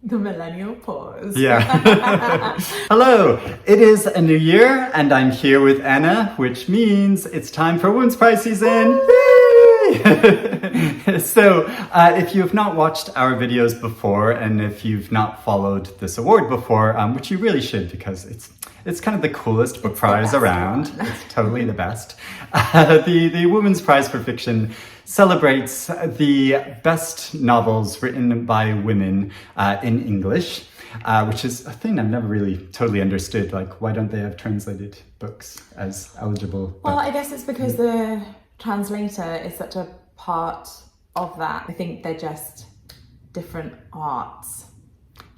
The millennial pause. Yeah. Hello, it is a new year and I'm here with Anna, which means it's time for Women's Prize season. So if you have not watched our videos before and if you've not followed this award before, which you really should because it's kind of the coolest book prize around. It's totally the best. The Women's Prize for Fiction celebrates the best novels written by women in English, which is a thing I've never really totally understood. Like, why don't they have translated books as eligible? Well, I guess it's because the translator is such a part of that. I think they're just different arts.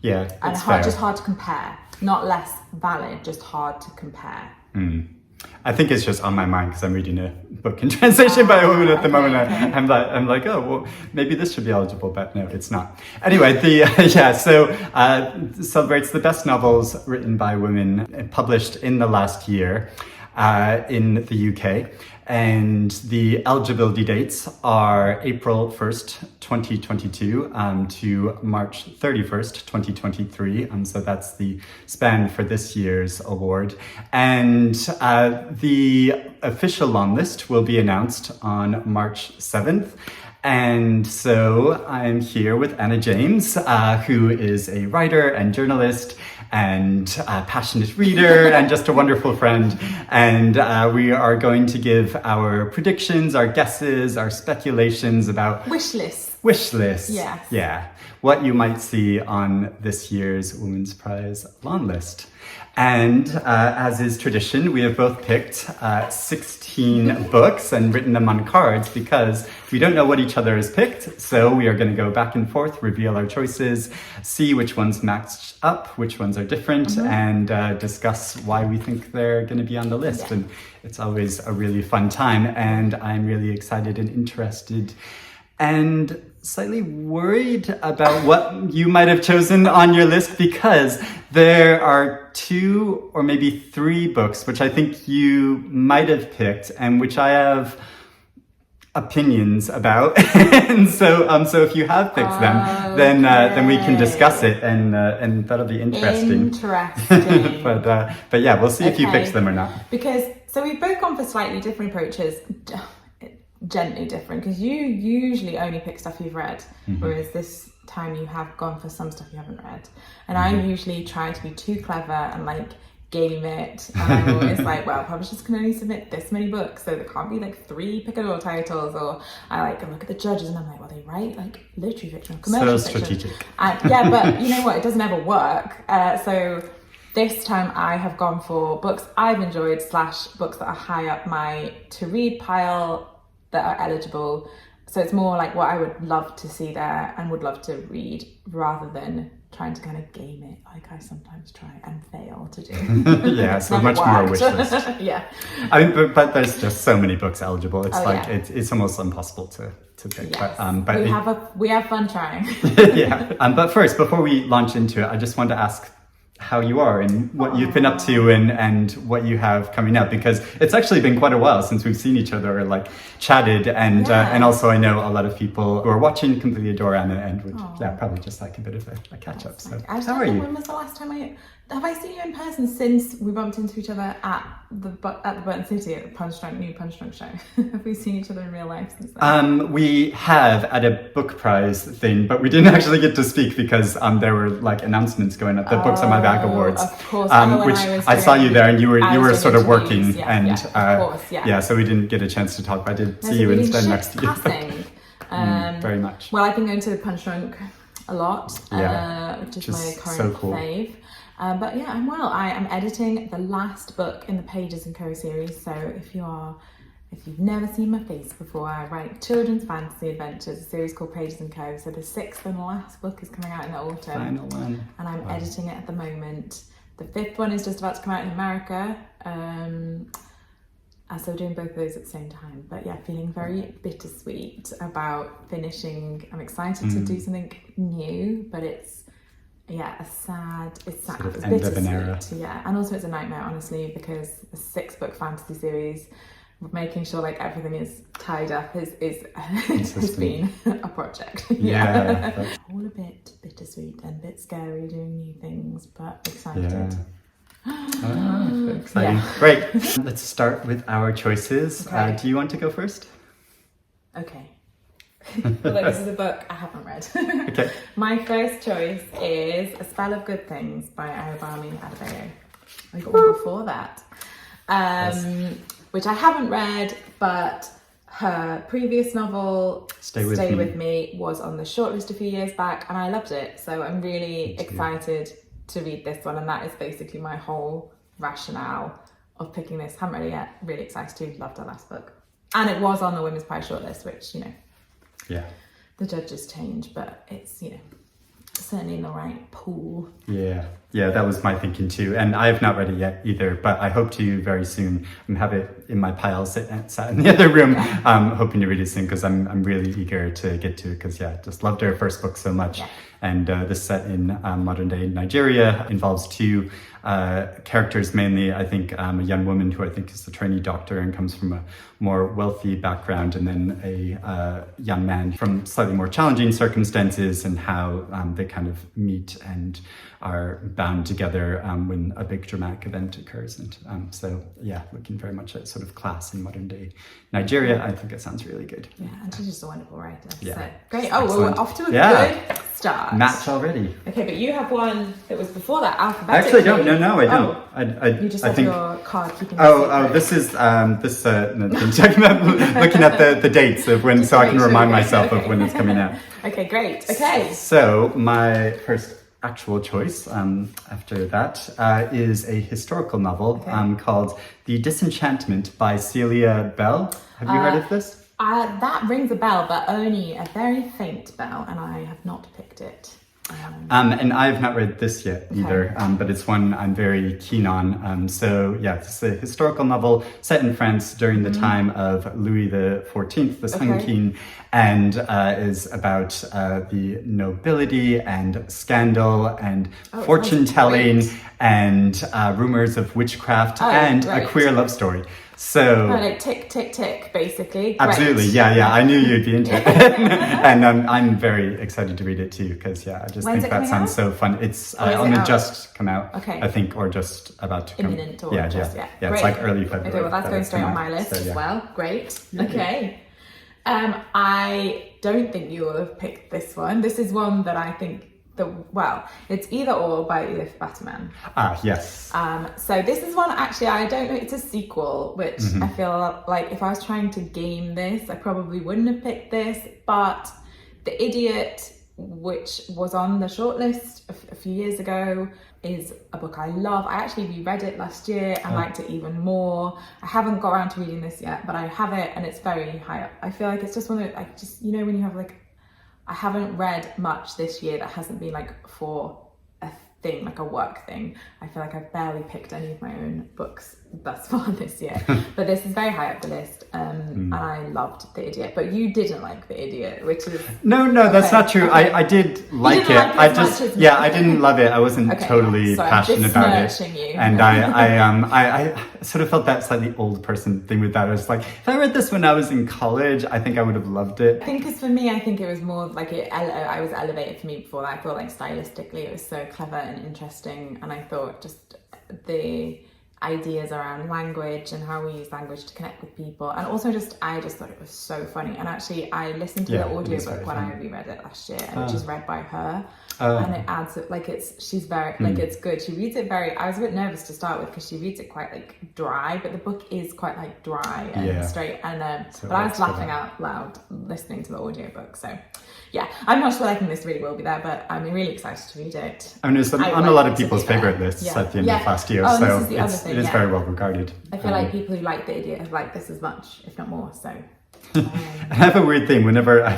Yeah, and just hard to compare. Not less valid, just hard to compare. I think it's just on my mind because I'm reading a book in translation by a woman at the moment. Okay. I'm like, oh, well, maybe this should be eligible, but no, it's not. Anyway, celebrates the best novels written by women published in the last year in the UK. And the eligibility dates are April 1st, 2022 to March 31st, 2023. So that's the span for this year's award. And the official longlist will be announced on March 7th. And so I'm here with Anna James, who is a writer and journalist and a passionate reader and just a wonderful friend. And we are going to give our predictions, our guesses, our speculations about... Wishlist. Yes. Yeah. What you might see on this year's Women's Prize longlist. And as is tradition, we have both picked 16 books and written them on cards because we don't know what each other has picked. So we are going to go back and forth, reveal our choices, see which ones match up, which ones are different, and discuss why we think they're going to be on the list. Yeah. And it's always a really fun time. And I'm really excited and interested and slightly worried about what you might have chosen on your list because there are 2 or maybe 3 books which I think you might have picked and which I have opinions about. And so if you have picked them, then we can discuss it and that'll be interesting. But yeah, we'll see if you picked them or not. So we've both gone for slightly different approaches. Gently different because you usually only pick stuff you've read, whereas this time you have gone for some stuff you haven't read, and I usually try to be too clever and like game it, and I'm always like, well, publishers can only submit this many books, so there can't be like 3 pick-a-door titles, or I like look at the judges and I'm like, well, they write like literary fiction or commercial fiction. Strategic. Yeah, but you know what, it doesn't ever work. So this time I have gone for books I've enjoyed / books that are high up my to read pile that are eligible. So it's more like what I would love to see there and would love to read rather than trying to kind of game it like I sometimes try and fail to do. Yeah, so much more a wish list. Yeah. I mean, but there's just so many books eligible. It's it's almost impossible to pick. Yes. But we have fun trying. Yeah. But first, before we launch into it, I just want to ask how you are and what you've been up to and what you have coming up, because it's actually been quite a while since we've seen each other or like chatted, and also I know a lot of people who are watching completely adore Anna and would probably just like a bit of a catch up. So how are you? When was the last time have I seen you in person since we bumped into each other at the Burton City at the new Punch Drunk show? Have we seen each other in real life since then? We have at a book prize thing, but we didn't actually get to speak because there were like announcements going at the Books on My Back Awards, of course, which I saw you there and you were sort of working, so we didn't get a chance to talk. But I did see you instead next to you. Very much. Well, I've been going to Punch Drunk a lot, which is my current fave. But yeah, I'm well. I am editing the last book in the Pages & Co series. So if you've never seen my face before, I write children's fantasy adventures, a series called Pages & Co. So the 6th and last book is coming out in the autumn. Final one. And I'm editing it at the moment. The 5th one is just about to come out in America. So doing both of those at the same time. But yeah, feeling very bittersweet about finishing. I'm excited to do something new, but it's it's sad. It's sort of end of an era. Yeah, and also it's a nightmare, honestly, because a 6-book fantasy series making sure like everything is tied up has been a project. Yeah. All a bit bittersweet and a bit scary doing new things, but excited. Exciting. Great. Let's start with our choices. Okay. Do you want to go first? Okay. Look, this is a book I haven't read. Okay. My first choice is A Spell of Good Things by Ayobami Adebayo. I got one before that. Which I haven't read, but her previous novel, Stay With Me, was on the shortlist a few years back, and I loved it. So I'm really excited to read this one, and that is basically my whole rationale of picking this. Haven't read it yet. Really excited to. Loved her last book. And it was on the Women's Prize shortlist, which, the judges change, but it's, certainly in the right pool. Yeah, that was my thinking too. And I have not read it yet either, but I hope to very soon. I have it in my pile sat in the other room, hoping to read it soon because I'm really eager to get to it because, just loved her first book so much. Yeah. And this set in modern day Nigeria involves two characters mainly. I think a young woman who I think is the trainee doctor and comes from a more wealthy background, and then a young man from slightly more challenging circumstances, and how they kind of meet and are bound together when a big dramatic event occurs. And looking very much at sort of class in modern day Nigeria. I think it sounds really good. Yeah, and she's just a wonderful writer. Yeah. So great. Oh, well, we're off to a good start. Match already. Okay, but you have one that was before that, alphabetically. I actually don't. No, I don't. You just have your card keeping. This is checking out, looking at the dates of when, so I can remind myself of when it's coming out. Okay, great. Okay. So my first actual choice after that is a historical novel called The Disenchantment by Celia Bell. Have you heard of this? That rings a bell, but only a very faint bell, and I have not picked it. And I have not read this yet either, but it's one I'm very keen on. It's a historical novel set in France during the time of Louis XIV, the Sun King, and is about the nobility and scandal and fortune-telling and rumors of witchcraft and a queer love story. So like tick, tick, tick, basically. Absolutely, yeah. I knew you'd be into it, and I'm very excited to read it too because I just think that sounds so fun. It's only just come out, I think, or just about to come. Imminent, or just it's like early February. Okay, well that's going straight on my list as well. Great. Okay. I don't think you will have picked this one. This is one that I think. It's Either Or by Elif Batuman. Yes. So this is one, actually, I don't know, it's a sequel, which I feel like if I was trying to game this, I probably wouldn't have picked this, but The Idiot, which was on the shortlist a few years ago, is a book I love. I actually reread it last year and liked it even more. I haven't got around to reading this yet, but I have it and it's very high up. I feel like it's just one of those, when you have I haven't read much this year that hasn't been for a thing, like a work thing. I feel like I've barely picked any of my own books thus far this year. But this is very high up the list, and I loved The Idiot. But you didn't like The Idiot, which is... No, that's not true. Okay. I did like it. I didn't love it. I wasn't totally passionate about it. You. And I sort of felt that slightly old person thing with that. I was like, if I read this when I was in college, I think I would have loved it. I think because for me, I think it was more like I was elevated for me before that. I thought stylistically it was so clever and interesting, and I thought just the ideas around language and how we use language to connect with people, and also I just thought it was so funny. And actually I listened to the audiobook when I reread it last year, and which is read by her, and it adds she's very it's good. She reads it very, I was a bit nervous to start with because she reads it quite dry, but the book is quite dry and straight, and but I was laughing out loud listening to the audiobook. So I'm not sure I think this really will be there, but I'm really excited to read it. I mean, it's on a lot of people's favourite lists at the end of last year, so it is very well regarded. I feel like people who like The Idiot have liked this as much, if not more, so I have a weird thing whenever I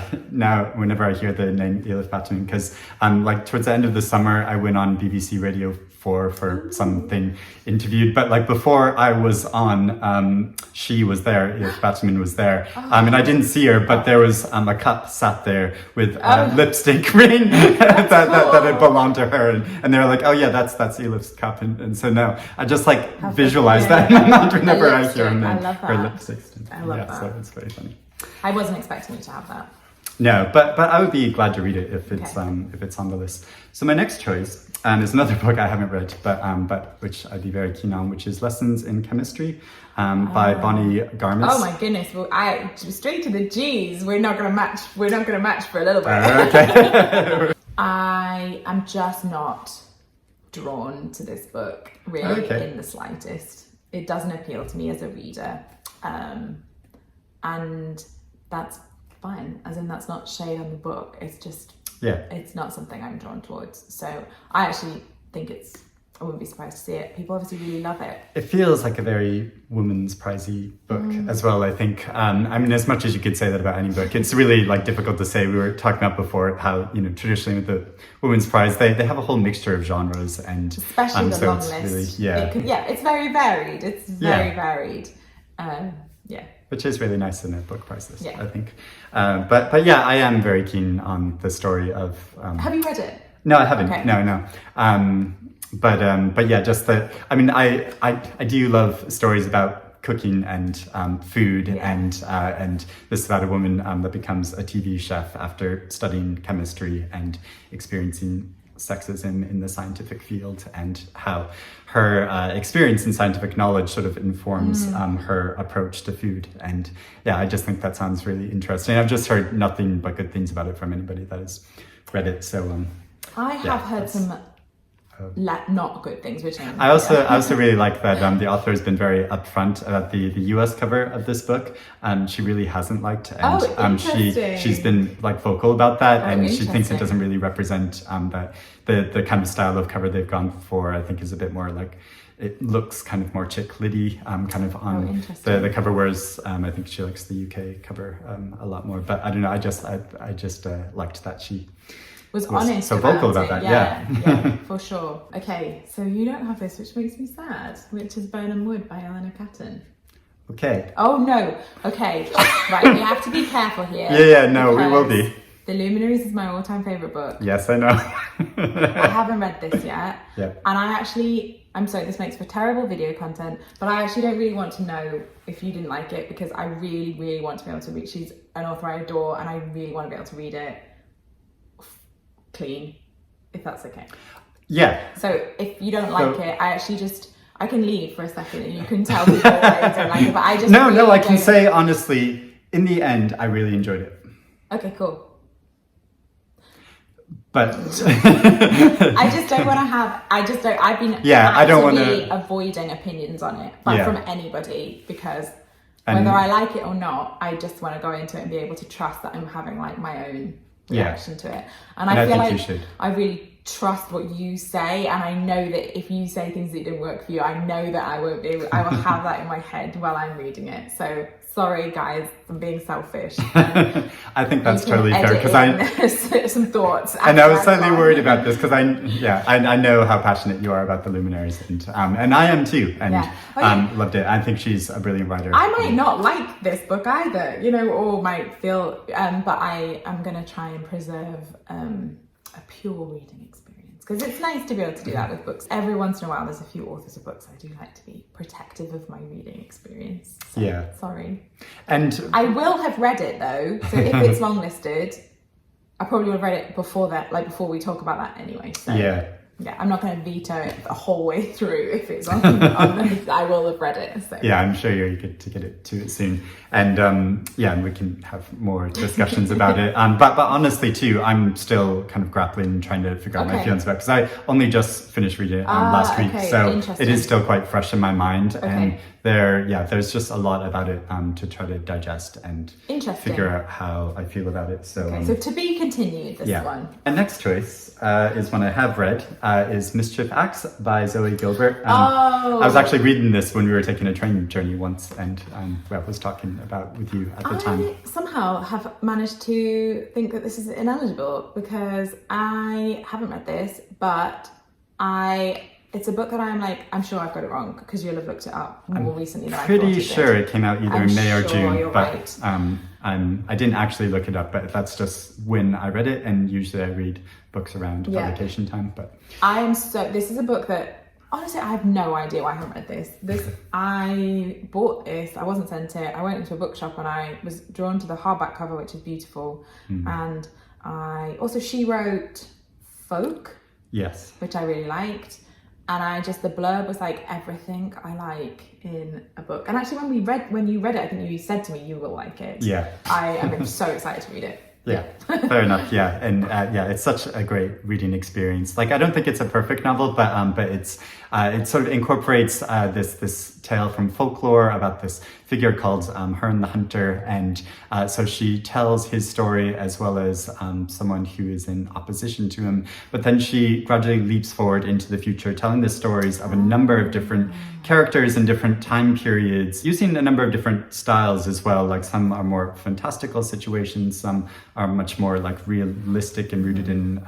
hear the name Elif Batuman, because like towards the end of the summer I went on BBC Radio 4 for something interviewed, but like before I was on, she was there, Elif Batuman was there, and I didn't see her, but there was a cup sat there with a lipstick ring that had belonged to her, and they're like, oh yeah, that's Elif's cup, and so now I just like visualize that in my mind whenever I hear her name, her lipstick. I love that. So it's very funny. I wasn't expecting you to have that. No, but I would be glad to read it if it's on the list. So my next choice is another book I haven't read, but which I'd be very keen on, which is Lessons in Chemistry by Bonnie Garmis. Oh my goodness! Well, straight to the G's. We're not gonna match. We're not gonna match for a little bit. Okay. I am just not drawn to this book really in the slightest. It doesn't appeal to me as a reader, and that's fine, as in that's not shade on the book, it's just it's not something I'm drawn towards. So I actually think I wouldn't be surprised to see it. People obviously really love it. It feels like a very woman's pricey book as well, I think. I mean, as much as you could say that about any book, it's really like difficult to say. We were talking about before how, you know, traditionally with the women's prize, they have a whole mixture of genres, and especially the so Longlist. Really, it's very varied. It's very varied. Which is really nice in a book prize list, I think. But yeah, I am very keen on the story of... Have you read it? No, I haven't. Okay. No. But yeah, just that, I mean, I do love stories about cooking and food, and this is about a woman that becomes a TV chef after studying chemistry and experiencing sexism in the scientific field, and how her experience in scientific knowledge sort of informs her approach to food. And yeah, I just think that sounds really interesting. I've just heard nothing but good things about it from anybody that has read it. So I have heard some not good things, which I also really like that the author has been very upfront about the US cover of this book. She really hasn't liked, and she's been like vocal about that, and she thinks it doesn't really represent that the kind of style of cover they've gone for. I think is a bit more like, it looks kind of more chick litty kind of on the cover, whereas I think she likes the UK cover a lot more. But I don't know, I just liked that she was honest, so vocal about that. Yeah, for sure. Okay, so you don't have this, which makes me sad, which is Birnam Wood by Eleanor Catton. Okay. Oh no. Okay. Right, we have to be careful here. Yeah, no, we will be. The Luminaries is my all-time favourite book. Yes, I know. I haven't read this yet. Yeah. And I'm sorry, this makes for terrible video content, but I actually don't really want to know if you didn't like it, because I really, really want to be able to read. She's an author I adore, and I really want to be able to read it clean, if that's okay. Yeah. So if you don't like it, I can leave for a second and you can tell people why I don't like it, but I just... No, I can say honestly, in the end, I really enjoyed it. Okay, cool. But I just don't want to have, I've been I don't want to avoiding opinions on it from anybody, because whether I like it or not, I just want to go into it and be able to trust that I'm having like my own reaction to it. And I feel like I really trust what you say, and I know that if you say things that didn't work for you, I know that I will have that in my head while I'm reading it. So sorry guys, I'm being selfish. I think that's totally fair, because I some thoughts. And I was slightly worried about this, because I know how passionate you are about the Luminaries, and I am too, and loved it. I think she's a brilliant writer. I might not like this book either, or might feel, but I am going to try and preserve a pure reading experience, because it's nice to be able to do that with books. Every once in a while, there's a few authors of books I do like to be protective of my reading experience. So, sorry. And I will have read it though, so if it's longlisted, I probably would have read it before that, like before we talk about that anyway. So yeah, I'm not going to veto it the whole way through if it's on I will have read it. So. Yeah, I'm sure you're good to get to it soon. And and we can have more discussions about it. But honestly too, I'm still kind of grappling, trying to figure out my feelings about it, because I only just finished reading it last week. So it is still quite fresh in my mind. And there's just a lot about it to try to digest and figure out how I feel about it. So, so to be continued, this one. And next choice is one I have read, is Mischief Acts by Zoe Gilbert. I was actually reading this when we were taking a train journey once, and I was talking about with you at the time. I somehow have managed to think that this is ineligible because I haven't read this, but it's a book that I'm sure I've got it wrong because you'll have looked it up more recently than I thought it did. Pretty sure it came out either in May or June, but right. I didn't actually look it up, but that's just when I read it, and usually I read books around publication time. But this is a book that honestly I have no idea why I haven't read this. I bought this, I wasn't sent it, I went into a bookshop and I was drawn to the hardback cover, which is beautiful, and she wrote Folk, yes, which I really liked. And the blurb was like everything I like in a book. And actually when you read it, I think you said to me, you will like it. Yeah. I am so excited to read it. Yeah, fair enough. Yeah, and it's such a great reading experience. Like, I don't think it's a perfect novel, but it sort of incorporates this tale from folklore about this figure called Herne the Hunter, and so she tells his story as well as someone who is in opposition to him. But then she gradually leaps forward into the future, telling the stories of a number of different characters in different time periods, using a number of different styles as well. Like, some are more fantastical situations, some are much more like realistic and rooted in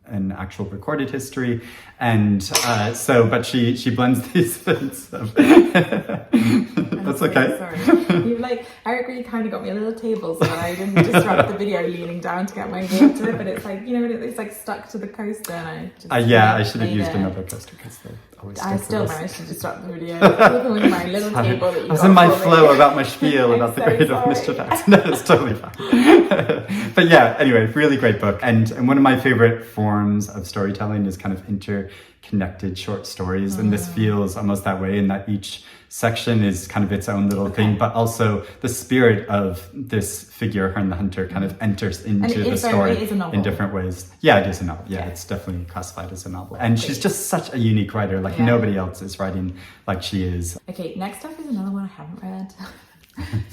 an actual recorded history, and but she blends these things of that's okay. Sorry, you Eric really kind of got me a little table so that I didn't disrupt the video leaning down to get my water, but it's it's stuck to the coaster, and I should have used another coaster because they always I still managed to disrupt the video even with my little table that you I was in my flow about my spiel about the grade of Mischief Acts. No, it's totally fine. But yeah, anyway, really great book, and one of my favorite forms of storytelling is kind of interconnected short stories, and this feels almost that way in that each section is kind of its own little thing, but also the spirit of this figure, Herne the Hunter, kind of enters into the story in different ways. Yeah, it is a novel. Yeah, it's definitely classified as a novel. And she's just such a unique writer. Like, nobody else is writing like she is. Okay, next up is another one I haven't read.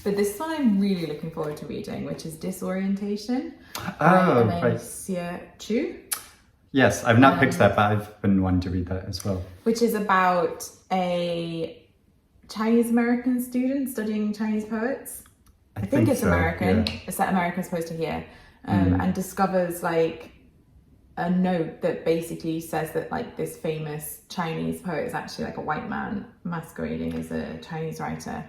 But this one I'm really looking forward to reading, which is Disorientation by Elaine Chu. Yes, I've not picked that, but I've been wanting to read that as well. Which is about a Chinese-American student studying Chinese poets. I think it's so, American. Yeah. It's that American's supposed to hear. And discovers a note that basically says that this famous Chinese poet is actually a white man masquerading as a Chinese writer.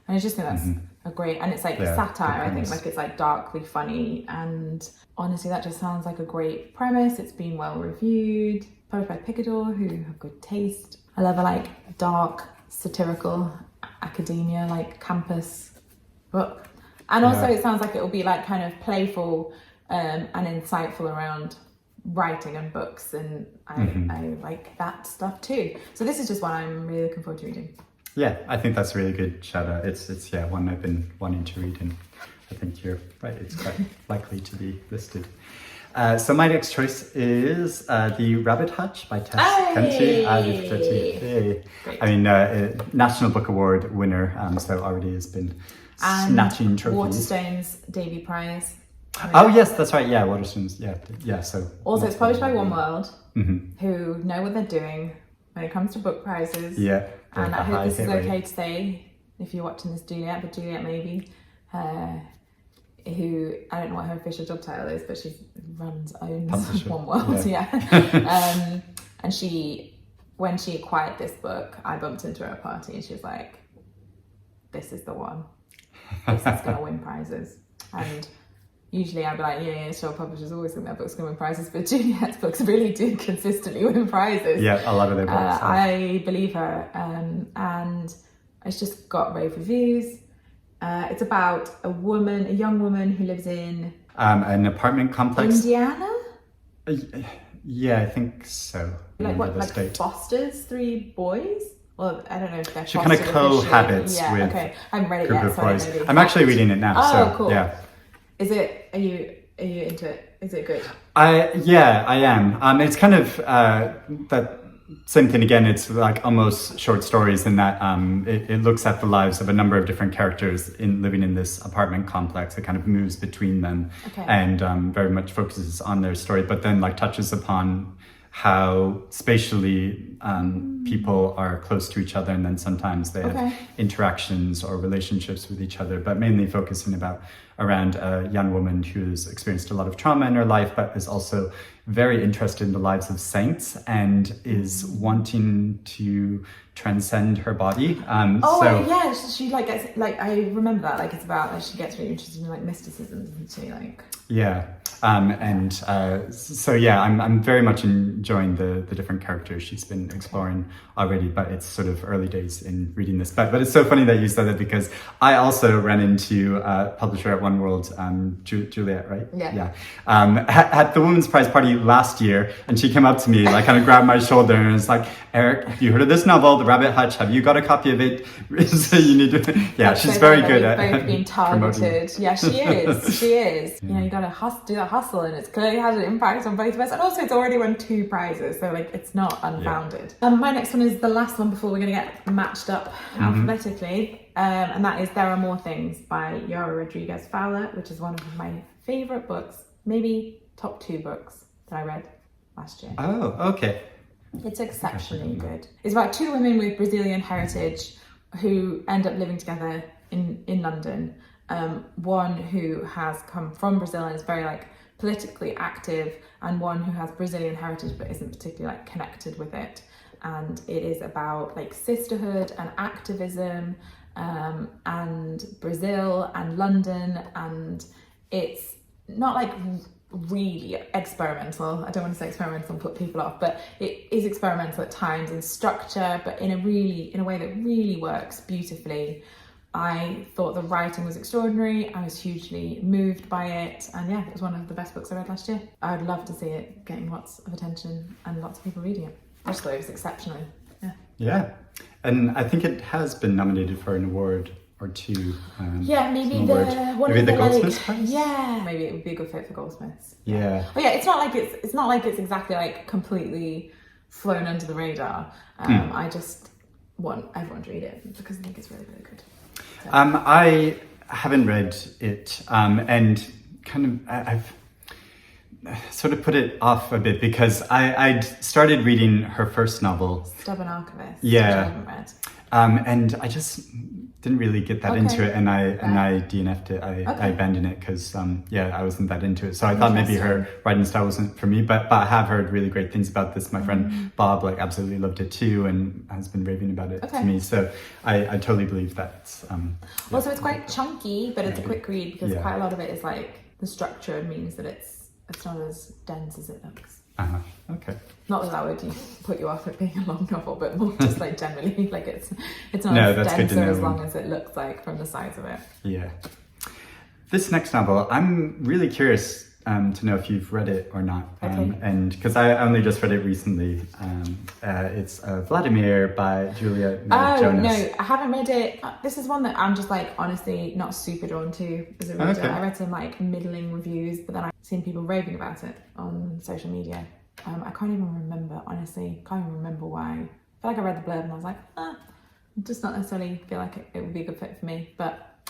And I just think that's a great, and it's satire. I think it's darkly funny, and honestly that just sounds like a great premise. It's been well reviewed, published by Picador, who have good taste. I love a dark satirical academia campus book, and also it sounds like it will be kind of playful and insightful around writing and books, and I like that stuff too. So this is just one I'm really looking forward to reading. Yeah, I think that's a really good shout out. It's one I've been wanting to read, and I think you're right, it's quite likely to be listed. So my next choice is the Rabbit Hutch by Tess. Hey! Hey. I mean, National Book Award winner, so already has been snatching trophies. Waterstone's Davy Prize. Oh yes, that's right. Yeah, Waterstone's. Yeah. So also, it's published by One World, who know what they're doing when it comes to book prizes. Yeah. And I hope this is okay to say, if you're watching this, Juliet, but Juliet maybe, who, I don't know what her official job title is, but she owns One World, and when she acquired this book, I bumped into her at a party and she was like, this is the one. This is going to win prizes. And usually I'd be like, yeah, sure, publishers always think their books can win prizes, but Juliet's books really do consistently win prizes. Yeah, a lot of their books. I believe her, and it's just got rave reviews. It's about a young woman who lives in an apartment complex. Indiana? Yeah, I think so. Fosters 3 boys? Well, I don't know if they're she kind of cohabits with okay. I haven't read it yet, sorry. I'm actually reading it now. Oh, cool. Yeah. Is it? Are you into it? Is it good? I am. It's kind of that same thing again, it's like almost short stories in that it looks at the lives of a number of different characters living in this apartment complex. It kind of moves between them and very much focuses on their story, but then like touches upon how spatially people are close to each other, and then sometimes they have interactions or relationships with each other, but mainly focusing around a young woman who's experienced a lot of trauma in her life, but is also very interested in the lives of saints and is wanting to transcend her body. She like gets, like, I remember that, like, it's about, like, she gets really interested in like mysticism, doesn't she? Like, I'm very much enjoying the different characters she's been exploring already, but it's sort of early days in reading this. But it's so funny that you said that, because I also ran into a publisher at One World, Juliet, right? Yeah. At the Women's Prize party last year, and she came up to me, like, kind of grabbed my shoulder and was like, "Eric, have you heard of this novel, The Rabbit Hutch? Have you got a copy of it?" So you need to. Yeah, she's very good at both being targeted. Promoting. Yeah, she is. She is. You know, you got to do that hustle, and it's clearly had an impact on both of us. And also, it's already won 2 prizes, so like, it's not unfounded. My next one is the last one before we're going to get matched up alphabetically, and that is There Are More Things by Yara Rodrigues Fowler, which is one of my favourite books, maybe top 2 books that I read last year. Oh, okay. It's exceptionally good. It's about 2 women with Brazilian heritage who end up living together in London. One who has come from Brazil and is very like politically active, and one who has Brazilian heritage but isn't particularly like connected with it. And it is about like sisterhood and activism, and Brazil and London, and it's not like really experimental. I don't want to say experimental and put people off, but it is experimental at times in structure, but in a way that really works beautifully. I thought the writing was extraordinary. I was hugely moved by it, and yeah, it was one of the best books I read last year. I would love to see it getting lots of attention and lots of people reading it. I just thought it was exceptional. Yeah, and I think it has been nominated for an award or 2. Maybe the Goldsmiths Prize. Yeah, maybe it would be a good fit for Goldsmiths. Yeah. Oh yeah, it's not like it's exactly like completely flown under the radar. I just want everyone to read it because I think it's really, really good. So. I haven't read it, and kind of I've sort of put it off a bit because I'd started reading her first novel, Stubborn Archivist, which I haven't read. And I just didn't really get that into it, and I DNF'd it. I abandoned it because I wasn't that into it. So I thought maybe her writing style wasn't for me, but I have heard really great things about this. My friend Bob like absolutely loved it too, and has been raving about it to me. So I totally believe that. Also, it's quite chunky, but it's a quick read because quite a lot of it is like the structure means that it's not as dense as it looks. Okay. Not that would put you off it being a long novel, but more just like generally, like it's not as dense or as long as it looks like from the size of it. Yeah. This next novel, I'm really curious to know if you've read it or not. And because I only just read it recently. It's Vladimir by Julia Jonas. No, I haven't read it. This is one that I'm just like honestly not super drawn to as a reader. Okay. I read some like middling reviews, but then I've seen people raving about it on social media. I can't even remember, honestly. Can't even remember why. I feel like I read the blurb and I was like, just not necessarily feel like it would be a good fit for me, but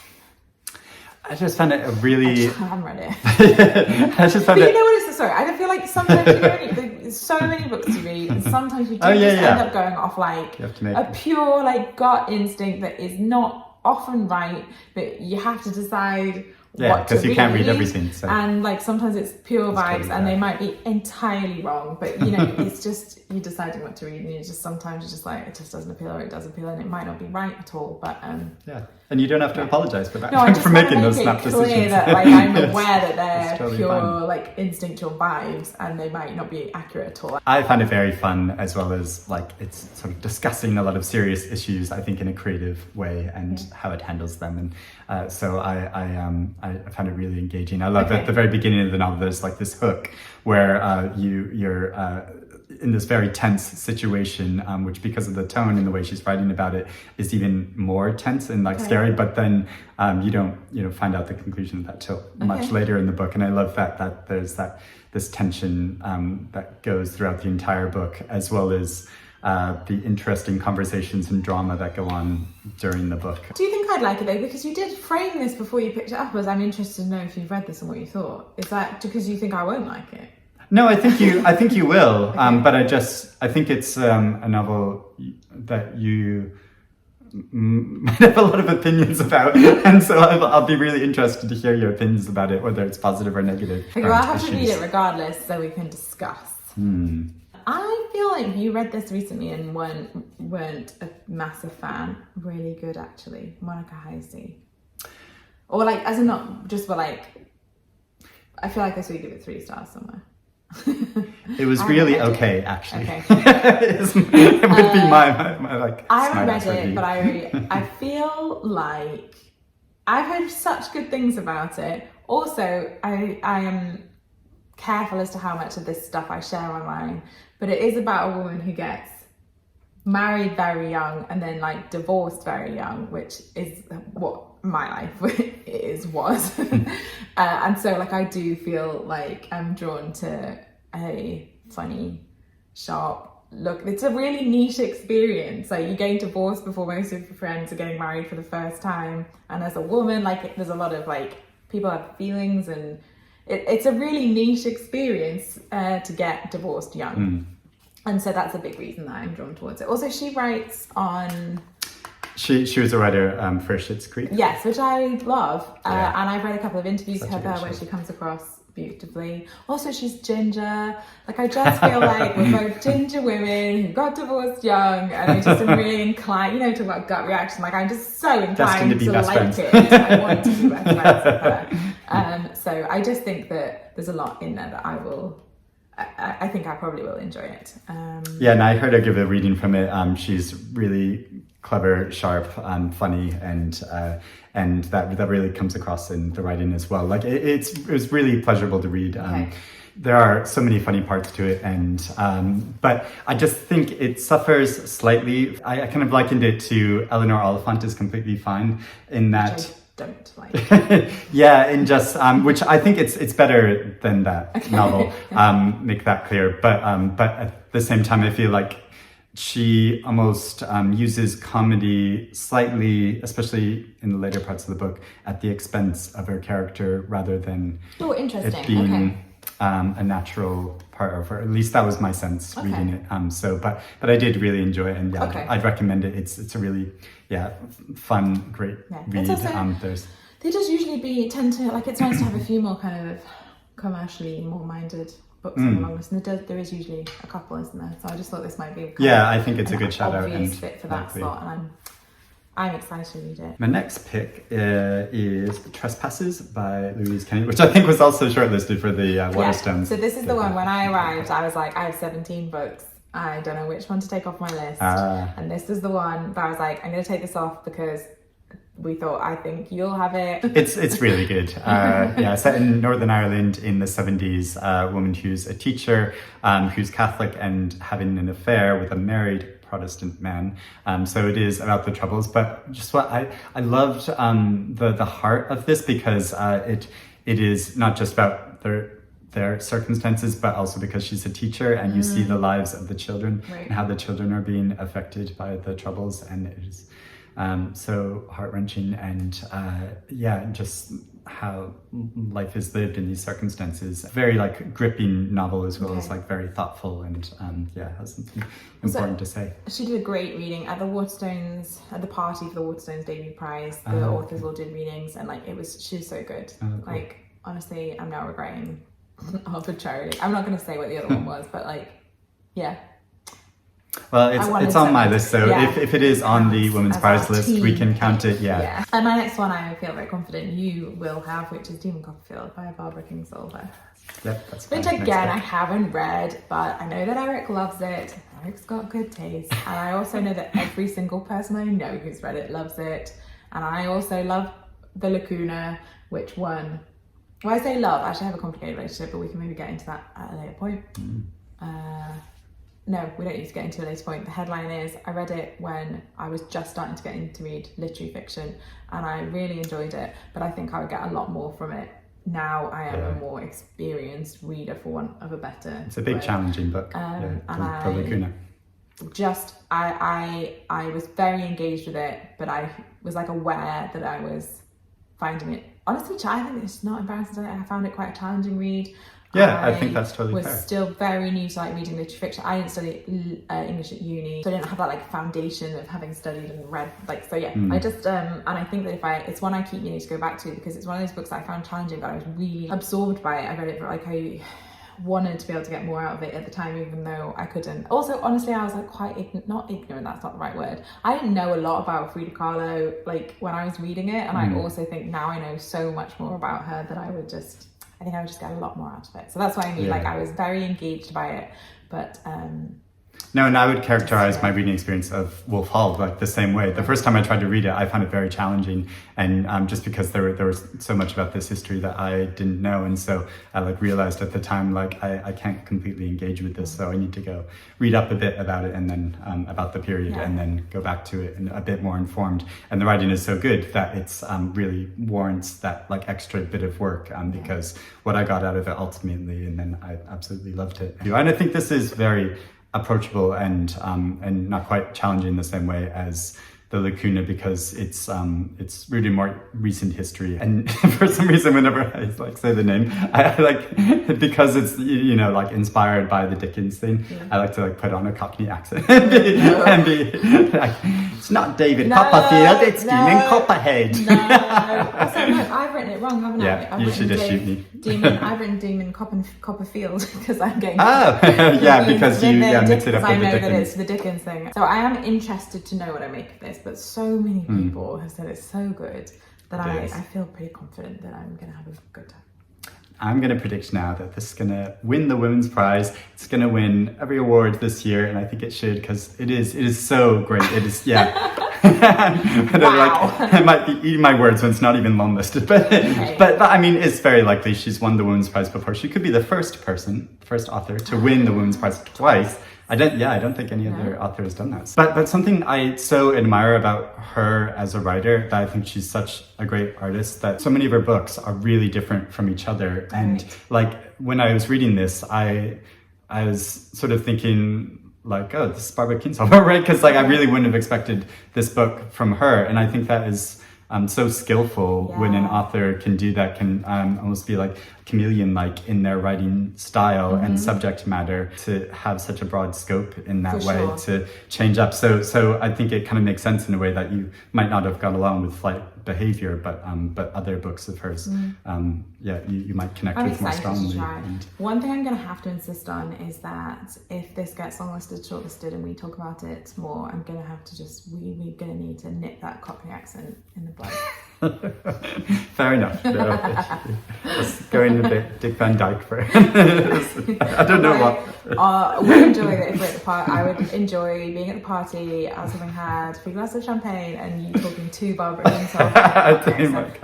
I just found it I haven't read it. I just found but you know what it's the story? I feel like sometimes there's so many books to read, and sometimes you end up going off like a pure like gut instinct that is not often right, but you have to decide what to read. Because you can't read everything. So. And like sometimes it's pure vibes, and they might be entirely wrong, but you know, it's just you deciding what to read, and sometimes you're just like it just doesn't appeal or it does appeal, and it might not be right at all. But and you don't have to apologize for that. No, I just for making those snap decisions. Clear that like I'm aware that they're totally pure fine. like instinctual vibes, and they might not be accurate at all. I find it very fun, as well as like it's sort of discussing a lot of serious issues, I think, in a creative way, and how it handles them. And so I find it really engaging. I love at the very beginning of the novel, there's like this hook where you're in this very tense situation, which because of the tone and the way she's writing about it is even more tense and like scary. But then you don't find out the conclusion of that till much later in the book. And I love that there's this tension that goes throughout the entire book, as well as the interesting conversations and drama that go on during the book. Do you think I'd like it though? Because you did frame this before you picked it up as I'm interested to know if you've read this and what you thought. Is that because you think I won't like it? No, I think you will. But I think it's a novel that you might have a lot of opinions about, and so I'll be really interested to hear your opinions about it, whether it's positive or negative. Okay, well, I'll have to read it regardless, so we can discuss. I feel like you read this recently and weren't a massive fan. Really good, actually. Monica Heisey. Or like, as in not just, but like, I feel like this would give it 3 stars somewhere. It was really okay, actually. Okay. It would be my like. I haven't read it, but I feel like I've heard such good things about it. Also, I am careful as to how much of this stuff I share online, but it is about a woman who gets married very young and then like divorced very young, which is what my life was. And so like I do feel like I'm drawn to a funny, sharp look. It's a really niche experience. Like you're getting divorced before most of your friends are getting married for the first time, and as a woman, like there's a lot of like people have feelings, and it's a really niche experience to get divorced young. And so that's a big reason that I'm drawn towards it. Also, she writes on... She was a writer for Schitt's Creek. Yes, which I love. And I've read a couple of interviews with her where she comes across beautifully. Also, she's ginger. Like, I just feel like we're both ginger women who got divorced young, and I just am really inclined, talk about gut reaction. Like, I'm just so inclined to like friends. It. I want to be best friends with her. So I just think that there's a lot in there that I think I probably will enjoy it. Yeah, and I heard her give a reading from it. She's really clever, sharp, funny, and that really comes across in the writing as well. Like it was really pleasurable to read. There are so many funny parts to it, but I just think it suffers slightly. I kind of likened it to Eleanor Oliphant is Completely Fine in that. Don't like. Yeah, in just which I think it's better than that novel. Make that clear. But at the same time, I feel like she almost uses comedy slightly, especially in the later parts of the book, at the expense of her character, rather than it being a natural part of her. At least that was my sense reading it. But I did really enjoy it, and I'd recommend it. It's a really fun, great read. They just usually tend to like. It's nice to have a few more kind of commercially more minded books on the long list, and there is usually a couple, isn't there? So I just thought this might be I think it's a good shout out and fit for that slot, and I'm excited to read it. My next pick is Trespasses by Louise Kenny, which I think was also shortlisted for the Waterstones. So this is the one. When I arrived, I was like, I have 17 books. I don't know which one to take off my list. And this is the one that I was like, I'm going to take this off because I think you'll have it. It's really good. Set in Northern Ireland in the 70s, a woman who's a teacher, who's Catholic and having an affair with a married Protestant man. So it is about the Troubles, but just what I loved the heart of this, because it is not just about their circumstances, but also because she's a teacher, and you see the lives of the children and how the children are being affected by the Troubles, and it is so heart-wrenching, and just how life is lived in these circumstances. Very like gripping novel, as well as like very thoughtful, and has something important to say. She did a great reading at the Waterstones, at the party for the Waterstones debut prize. The authors all did readings, and like she's so good. Cool. Like honestly, I'm now regretting arbitrarily. I'm not going to say what the other one was, but well, it's on my list, so if it is on the Women's Prize list, we can count it, And my next one I feel very confident you will have, which is Demon Copperfield by Barbara Kingsolver. Yep, that's which again, I haven't read, but I know that Eric loves it. Eric's got good taste. And I also know that every single person I know who's read it loves it. And I also love The Lacuna, which won Well, I say love. Actually, I have a complicated relationship, but we can maybe get into that at a later point. No, we don't need to get into a later point. The headline is, I read it when I was just starting to get into read literary fiction, and I really enjoyed it, but I think I would get a lot more from it. Now I am a more experienced reader, for want of a better It's a big, word. challenging book. And the Lacuna. I was very engaged with it, but I was like aware that I was finding it, honestly, I think it's not embarrassing. I found it quite a challenging read. Yeah, I think that's totally fair. Was still very new to like reading literary fiction. I didn't study English at uni, so I didn't have that like foundation of having studied and read. Like, so yeah, I just and I think that it's one I keep meaning to go back to, because it's one of those books that I found challenging, but I was really absorbed by it. I read it for like I wanted to be able to get more out of it at the time, even though I couldn't. Also, honestly, I was like quite not ignorant. That's not the right word. I didn't know a lot about Frida Kahlo like when I was reading it, and I also think now I know so much more about her that I think I would just get a lot more out of it. So that's what I mean. Like, I was very engaged by it, but no, and I would characterize my reading experience of Wolf Hall like the same way. The first time I tried to read it, I found it very challenging, and just because there was so much about this history that I didn't know, and so I like realized at the time like I can't completely engage with this, so I need to go read up a bit about it, and then about the period, and then go back to it and a bit more informed. And the writing is so good that it's really warrants that like extra bit of work, because what I got out of it ultimately, and then I absolutely loved it. And I think this is very approachable and not quite challenging in the same way as the Lacuna, because it's really more recent history. And for some reason, whenever I like say the name, I like, because it's like inspired by the Dickens thing, I like to like put on a Cockney accent and be like, it's not David Copperfield, it's Demon Copperhead. Also, no, I've written it wrong, haven't I? Yeah, you should just shoot me. I've written Demon Copperfield because I'm getting because you mix it up with the Dickens. I know that it's the Dickens thing. So I am interested to know what I make of this, but so many people have said it's so good that I feel pretty confident that I'm going to have a good time. I'm going to predict now that this is going to win the Women's Prize. It's going to win every award this year, and I think it should, because it is so great. It is, I might be eating my words when it's not even long listed, but I mean, it's very likely she's won the Women's Prize before. She could be the first author to win the Women's Prize twice. I don't think any other author has done that. But something I so admire about her as a writer, that I think she's such a great artist, that so many of her books are really different from each other. And like when I was reading this, I was sort of thinking like, oh, this is Barbara Kingsolver, right? Because like I really wouldn't have expected this book from her. And I think that is so skillful when an author can do that, can almost be like chameleon-like in their writing style and subject matter, to have such a broad scope in that way, to change up. So I think it kind of makes sense in a way that you might not have got along with Flight Behavior, but other books of hers, you might connect with more strongly. One thing I'm going to have to insist on is that if this gets longlisted, shortlisted, and we talk about it more, I'm going to have to we're going to need to nip that Cockney accent in the bud. Fair enough. Let's go in a bit Dick Van Dyke for it. I don't know what. We enjoy it if we're at the party. I would enjoy being at the party, us having had 3 glasses of champagne, and you talking to Barbara Kingsolver.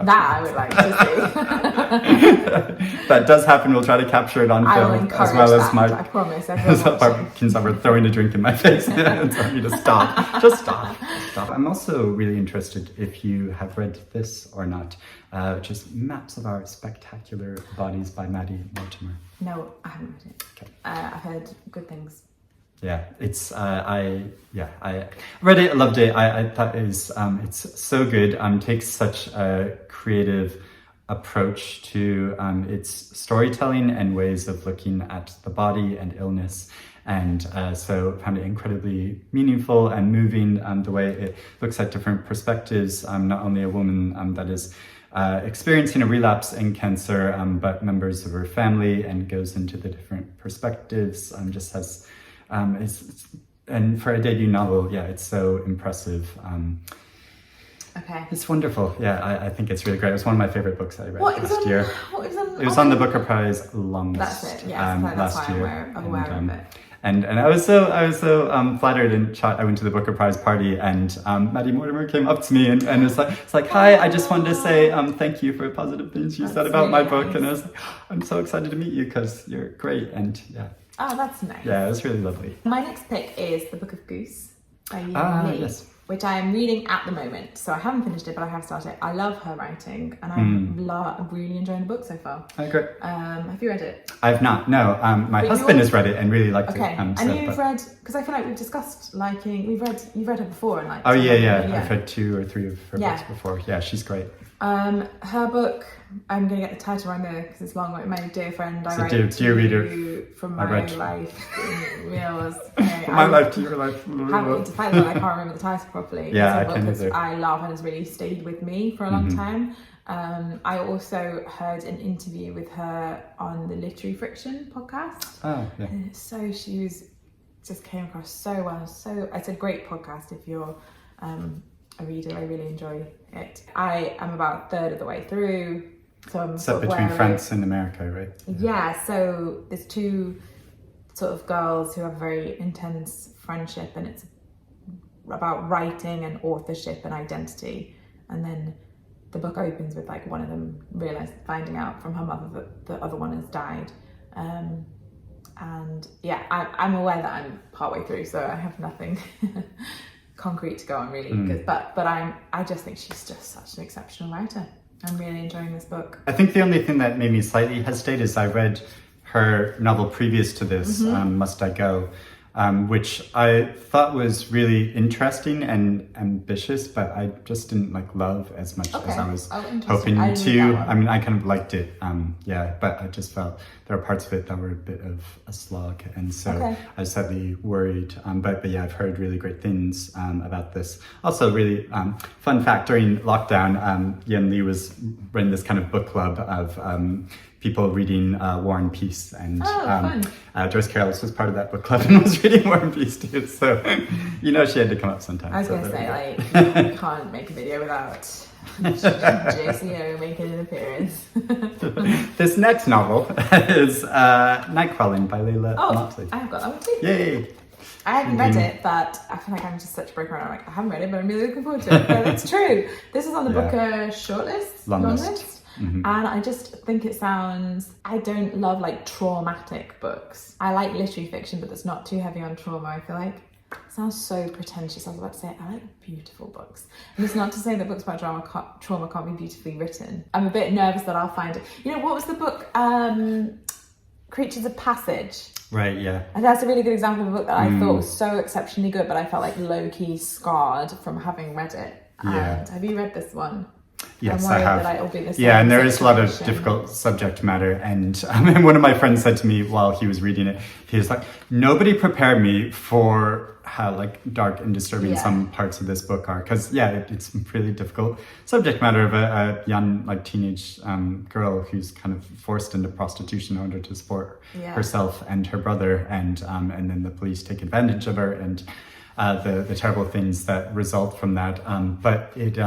That I would like to see. That does happen. We'll try to capture it on film, as well as I promise. Barbara Kingsolver throwing a drink in my face and telling me to stop. Just stop. I'm also really interested if you have read this or not, which is Maps of Our Spectacular Bodies by Maddie Mortimer. No, I haven't read it. Okay. I've heard good things. Yeah, it's I read it, loved it. I thought it's so good. Takes such a creative approach to its storytelling and ways of looking at the body and illness. And so found it incredibly meaningful and moving, the way it looks at different perspectives, not only a woman that is experiencing a relapse in cancer, but members of her family, and goes into the different perspectives, just has, and for a debut novel, it's so impressive. Okay. It's wonderful. Yeah, I think it's really great. It was one of my favorite books I read last year. What was on? It was on the Booker Prize Longlist. That's it. Yeah, last year. I'm aware of it. And I was so flattered and I went to the Booker Prize party and Maddie Mortimer came up to me and it's like, hi, I just wanted to say thank you for positive things you said about my book. And I was like, I'm so excited to meet you because you're great. And yeah. Oh, that's nice. Yeah, it was really lovely. My next pick is The Book of Goose by Yiyun, yes. which I am reading at the moment. So I haven't finished it, but I have started. I love her writing and I'm really enjoying the book so far. Oh, great. Have you read it? I have not, no. My husband has read it and really liked it. And you've read, because I feel like we've discussed liking, you've read her before and like. Oh yeah. I've read 2 or 3 of her books before. Yeah, she's great. Her book, I'm going to get the title wrong there because it's long. Like, my dear friend, I write dear reader, from my life in reels. From my life to your life. I can't remember the title properly. Yeah, I can either. I love and has really stayed with me for a long time. I also heard an interview with her on the Literary Friction podcast. Oh, yeah. And so she was just came across so well. So it's a great podcast if you're a reader. I really enjoy it. I am about a third of the way through. So I'm set between France and America, right? Yeah, so there's 2 sort of girls who have a very intense friendship and it's about writing and authorship and identity. And then the book opens with like one of them finding out from her mother that the other one has died. And yeah, I'm aware that I'm partway through, so I have nothing concrete to go on really. But I just think she's just such an exceptional writer. I'm really enjoying this book. I think the only thing that made me slightly hesitate is I read her novel previous to this, Must I Go, which I thought was really interesting and ambitious, but I just didn't love as much as I was hoping to. I mean, I kind of liked it, but I just felt there were parts of it that were a bit of a slog, and so I was slightly worried. But yeah, I've heard really great things about this. Also, really fun fact, during lockdown, Yen Lee was running this kind of book club of people reading War and Peace, and Joyce Carol was part of that book club and was reading War and Peace too, so she had to come up sometime. I was going to say, you can't make a video without JCO making an appearance. This next novel is Nightcrawling by Leila Mottley. I have got that one too. Yay! I haven't read it, but I feel like I'm just such a broken record. I haven't read it, but I'm really looking forward to it. But it's true. This is on the Booker Shortlist, Longlist. And I just think it sounds, I don't love traumatic books. I like literary fiction, but that's not too heavy on trauma, I feel like. It sounds so pretentious. I was about to say, I like beautiful books. And it's not to say that books about trauma can't be beautifully written. I'm a bit nervous that I'll find it. What was the book? Creatures of Passage. Right, yeah. And that's a really good example of a book that I thought was so exceptionally good, but I felt low-key scarred from having read it. Yeah. And have you read this one? Yes, I have. That it'll be the same and there is a lot of difficult subject matter. And one of my friends said to me while he was reading it, he was like, nobody prepared me for how dark and disturbing some parts of this book are. Because, it's really difficult subject matter of a young, teenage girl who's kind of forced into prostitution in order to support herself and her brother. And then the police take advantage of her and the terrible things that result from that. But it...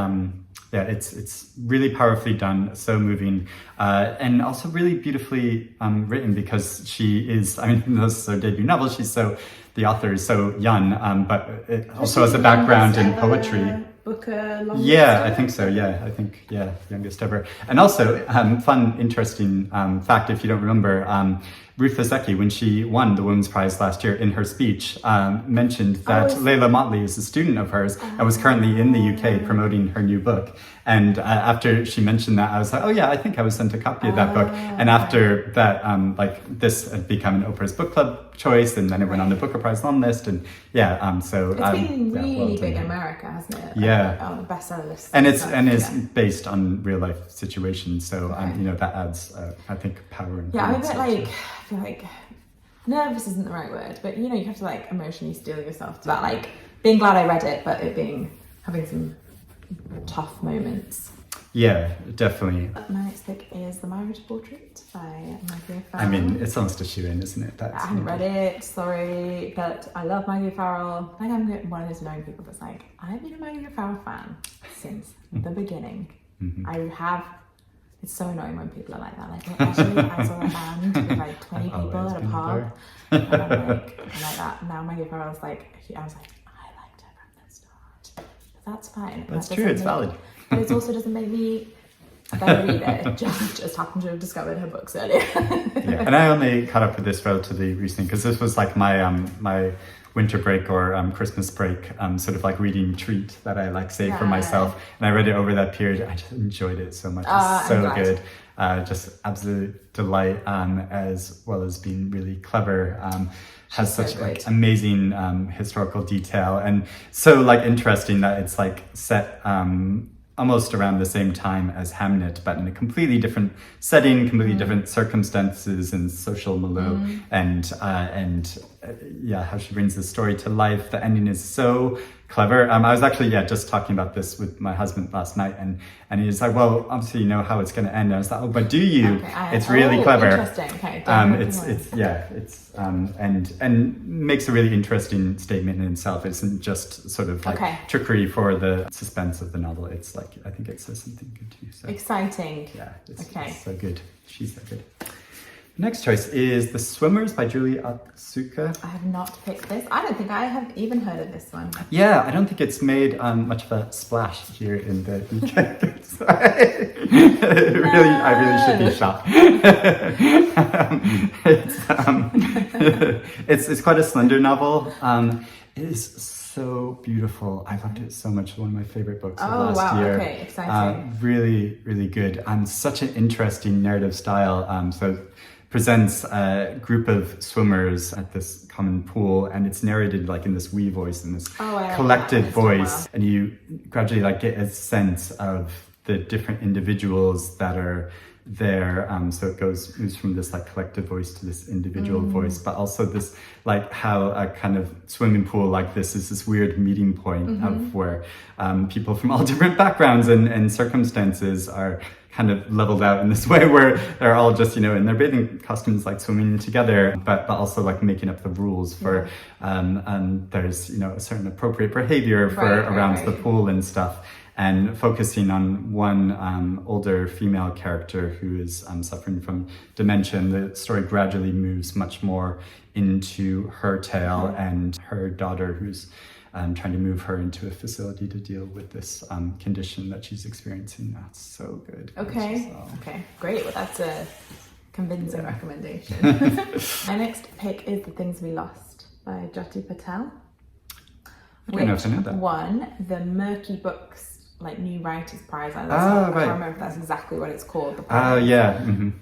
it's really powerfully done, so moving, and also really beautifully written because she is, this is her debut novel, the author is so young, but it also has a background in poetry. Longest I think so, youngest ever. And also, fun, interesting fact, if you don't remember, Ruth Ozeki, when she won the Women's Prize last year, in her speech, mentioned that Leila Mottley is a student of hers and was currently in the UK promoting her new book. And after she mentioned that, I was like, I think I was sent a copy of that book. And after that, this had become an Oprah's Book Club choice, and then it went on the Booker Prize long list. And so it's been really big in America, hasn't it? On the bestseller list. And it's based on real life situations. So that adds, I think, power. And I'm a bit I feel like nervous isn't the right word, but you have to emotionally steel yourself to that, being glad I read it, but it having some tough moments. Yeah, definitely. My next pick is The Marriage Portrait by Maggie Farrell. It's almost a shoe-in, isn't it? I haven't read it, sorry, but I love Maggie Farrell. I'm one of those known people that's I've been a Maggie Farrell fan since the beginning. I have It's so annoying when people are like that. Like, actually, I saw a band with like 20 people at a pub. And I'm like that. Now Maggie Farrell's like, I was like, I liked her from the start. But that's fine. That's true, it's valid. But it also doesn't make me a better reader. Just happened to have discovered her books earlier. Yeah, and I only caught up with this relatively recently because this was like my my winter break or Christmas break sort of like reading treat that I like saved for myself, and I read it over that period. I just enjoyed it so much. It's so good. Just absolute delight, as well as being really clever. Has such like amazing historical detail, and so like interesting that it's like set almost around the same time as Hamnet, but in a completely different setting, completely different circumstances and social milieu, and how she brings the story to life. The ending is so clever. I was actually just talking about this with my husband last night, and he's like, well, obviously you know how it's going to end. And I was like, oh, but do you? Okay, it's really clever. Interesting. Okay. It's and makes a really interesting statement in itself. It isn't just sort of like trickery for the suspense of the novel. It's like, I think it says something good too. So exciting. Yeah. It's so good. She's so good. Next choice is The Swimmers by Julie Otsuka. I have not picked this. I don't think I have even heard of this one. Yeah, I don't think it's made much of a splash here in the UK. I really should be shocked. It's quite a slender novel. It is so beautiful. I loved it so much. One of my favorite books of last year. Okay, exciting. Really, really good. Such an interesting narrative style. So presents a group of swimmers at this common pool, and it's narrated like in this wee voice, in this collective voice, and you gradually like get a sense of the different individuals that are there. So it moves from this like collective voice to this individual voice, but also this like how a kind of swimming pool like this is this weird meeting point of where people from all different backgrounds and circumstances are kind of leveled out in this way where they're all just, in their bathing costumes, like swimming together, but also like making up the rules for, there's, a certain appropriate behavior around the pool and stuff, and focusing on one older female character who is suffering from dementia. The story gradually moves much more into her tale and her daughter who's trying to move her into a facility to deal with this condition that she's experiencing. That's so good. Okay, great. Well, that's a convincing recommendation. My next pick is The Things We Lost by Jyoti Patel. I don't know if I know that. Won the Murky Books New Writers Prize. I can't remember if that's exactly what it's called. And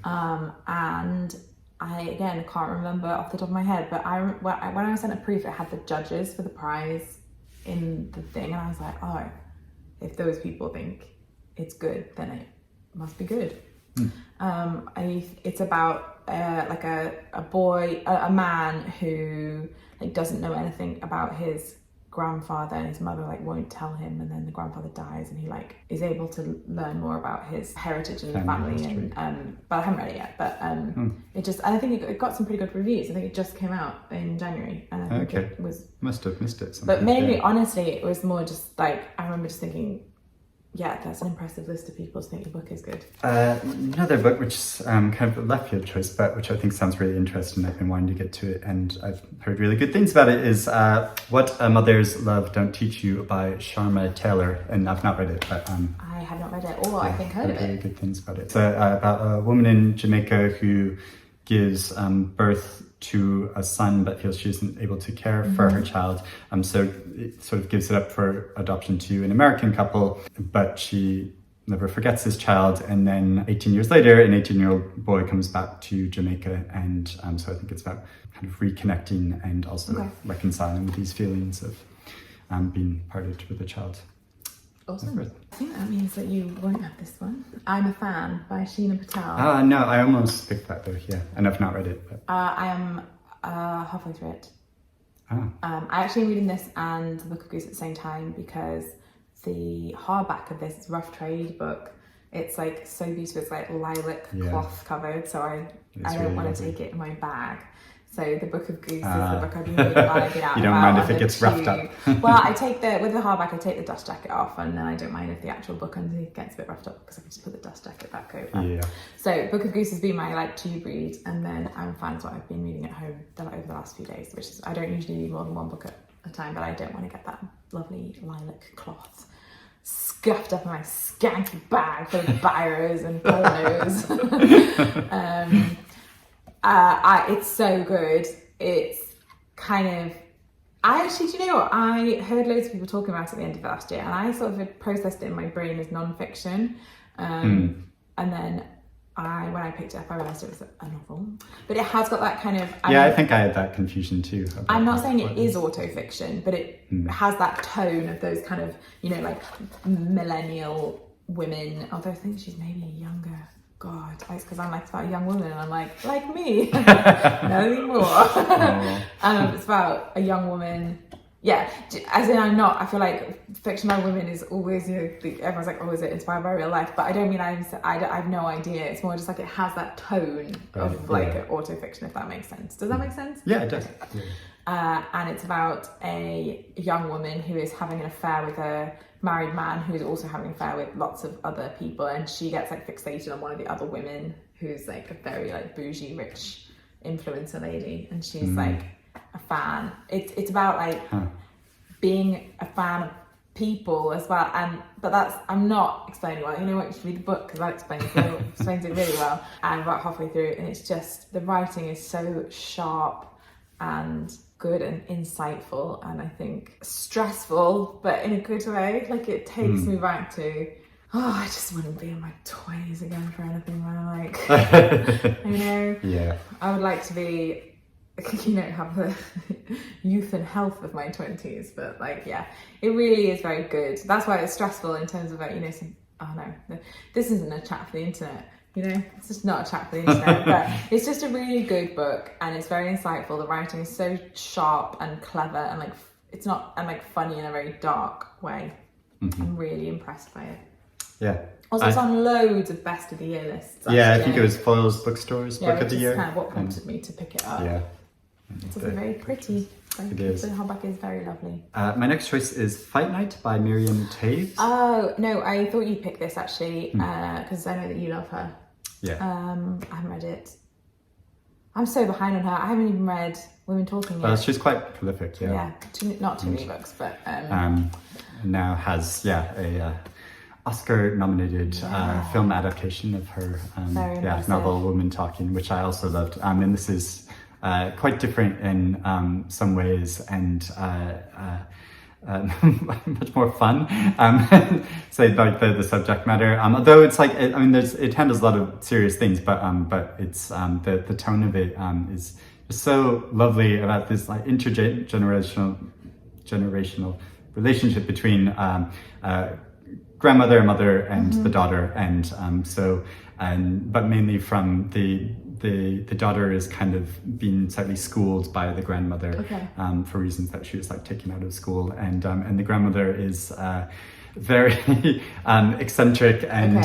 I, again, can't remember off the top of my head, but when I was sent a proof, it had the judges for the prize in the thing, and I was like, oh, if those people think it's good, then it must be good. It's about a man who doesn't know anything about his grandfather, and his mother won't tell him, and then the grandfather dies, and he is able to learn more about his heritage and family history. But I haven't read it yet, but I think it got some pretty good reviews. I think it just came out in January, and I think it was must have missed it but maybe honestly it was more just I remember just thinking, yeah, that's an impressive list of people to think the book is good. Another book, which is kind of a left field choice, but which I think sounds really interesting. I've been wanting to get to it, and I've heard really good things about it, is What a Mother's Love Don't Teach You by Sheena Taylor. And I've not read it, but I have not read it, or I think heard of it. Really good things about it. It's about a woman in Jamaica who gives birth to a son, but feels she isn't able to care for her child. So it sort of gives it up for adoption to an American couple, but she never forgets this child. And then 18 years later, an 18-year-old boy comes back to Jamaica. And so I think it's about kind of reconnecting and also reconciling with these feelings of being parted with a child. Awesome. I think that means that you won't have this one. I'm a Fan by Sheena Patel. No, I almost picked that though, and I've not read it. But... I am halfway through it. I actually am reading this and the Book of Goose at the same time because the hardback of this rough trade book, it's so beautiful. It's lilac cloth covered, so I don't want to take it in my bag. So the Book of Goose is the book I've been really vibing out. You don't mind if it gets roughed up. Well, with the hardback, I take the dust jacket off, and then I don't mind if the actual book underneath gets a bit roughed up because I can just put the dust jacket back over. Yeah. So Book of Goose has been my tube read, and then I'm fine is what I've been reading at home over the last few days, which is I don't usually read more than one book at a time, but I don't want to get that lovely lilac cloth scuffed up in my skanky bag full of biros and pornos. It's so good. It's kind of, do you know what? I heard loads of people talking about it at the end of last year, and I sort of had processed it in my brain as non-fiction. And then when I picked it up, I realised it was a novel. But it has got that kind of... I think I had that confusion too. I'm not saying it is autofiction, but it has that tone of those kind of, millennial women. Although I think she's maybe younger. God, it's because I'm it's about a young woman, and I'm like me, not anymore. It's about a young woman. Yeah, as in I feel like fiction about women is always, everyone's like, oh, is it inspired by real life? But I don't mean I have no idea. It's more just it has that tone of autofiction, if that makes sense. Does that make sense? Yeah, it does. And it's about a young woman who is having an affair with a married man who is also having an affair with lots of other people, and she gets fixated on one of the other women who's a very bougie, rich influencer lady, and she's a fan. It's about being a fan of people as well, but I'm not explaining well. You know what? You should read the book because that explains it really well. And about halfway through, and it's just the writing is so sharp and good and insightful, and I think stressful, but in a good way. It takes me back to, I just wouldn't be in my 20s again for anything, man. I would like to be, have the youth and health of my 20s, but it really is very good. That's why it's stressful in terms of this isn't a chat for the internet. It's just not a chat for the internet, but it's just a really good book, and it's very insightful. The writing is so sharp and clever, and it's not funny in a very dark way. I'm really impressed by it. Yeah. Also, it's on loads of best of the year lists. I think it was Foyle's Bookstore's Book of the Year. Kind of what prompted me to pick it up. Yeah. It's also very pretty. It is. The hardback is very lovely. My next choice is Fight Night by Miriam Taves. Oh, no, I thought you'd pick this actually, because I know that you love her. Yeah. I haven't read it. I'm so behind on her. I haven't even read Women Talking yet. Well, she's quite prolific, Yeah, not too many books, but... now has, a Oscar-nominated film adaptation of her novel Women Talking, which I also loved. And this is quite different in some ways, and much more fun, say the subject matter. Although it's it handles a lot of serious things, but it's the tone of it is just so lovely about this intergenerational relationship between grandmother, mother, and the daughter, but mainly from the daughter is kind of being slightly schooled by the grandmother for reasons that she was taken out of school, and the grandmother is very eccentric and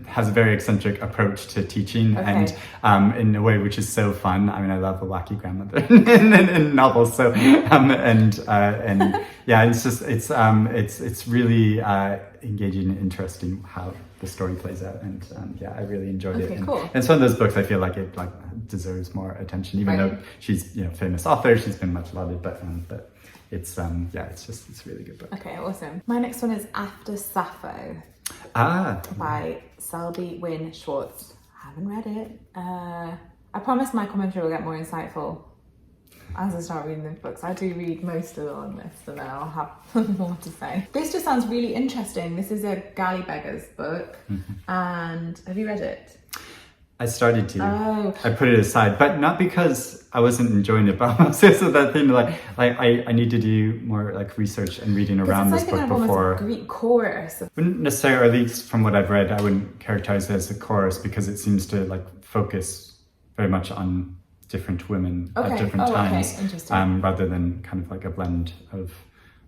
has a very eccentric approach to teaching, and in a way which is so fun. I love a wacky grandmother in novels, so it's really engaging and interesting how the story plays out, and I really enjoyed it. Cool. And it's one of those books I feel like it deserves more attention, even though she's famous author, she's been much lauded, but it's it's a really good book. Okay, awesome. My next one is After Sappho by Selby Wynne Schwartz. I haven't read it. I promise my commentary will get more insightful as I start reading the books. I do read most of the long list, and then I'll have more to say. This just sounds really interesting. This is a Galley Beggars book, and have you read it? I started to. Oh. I put it aside, but not because I wasn't enjoying it, but also that thing I need to do more research and reading around this book before. It's a Greek chorus. Wouldn't necessarily, or at least from what I've read, I wouldn't characterize it as a chorus because it seems to focus very much on different women at different times, rather than kind of a blend of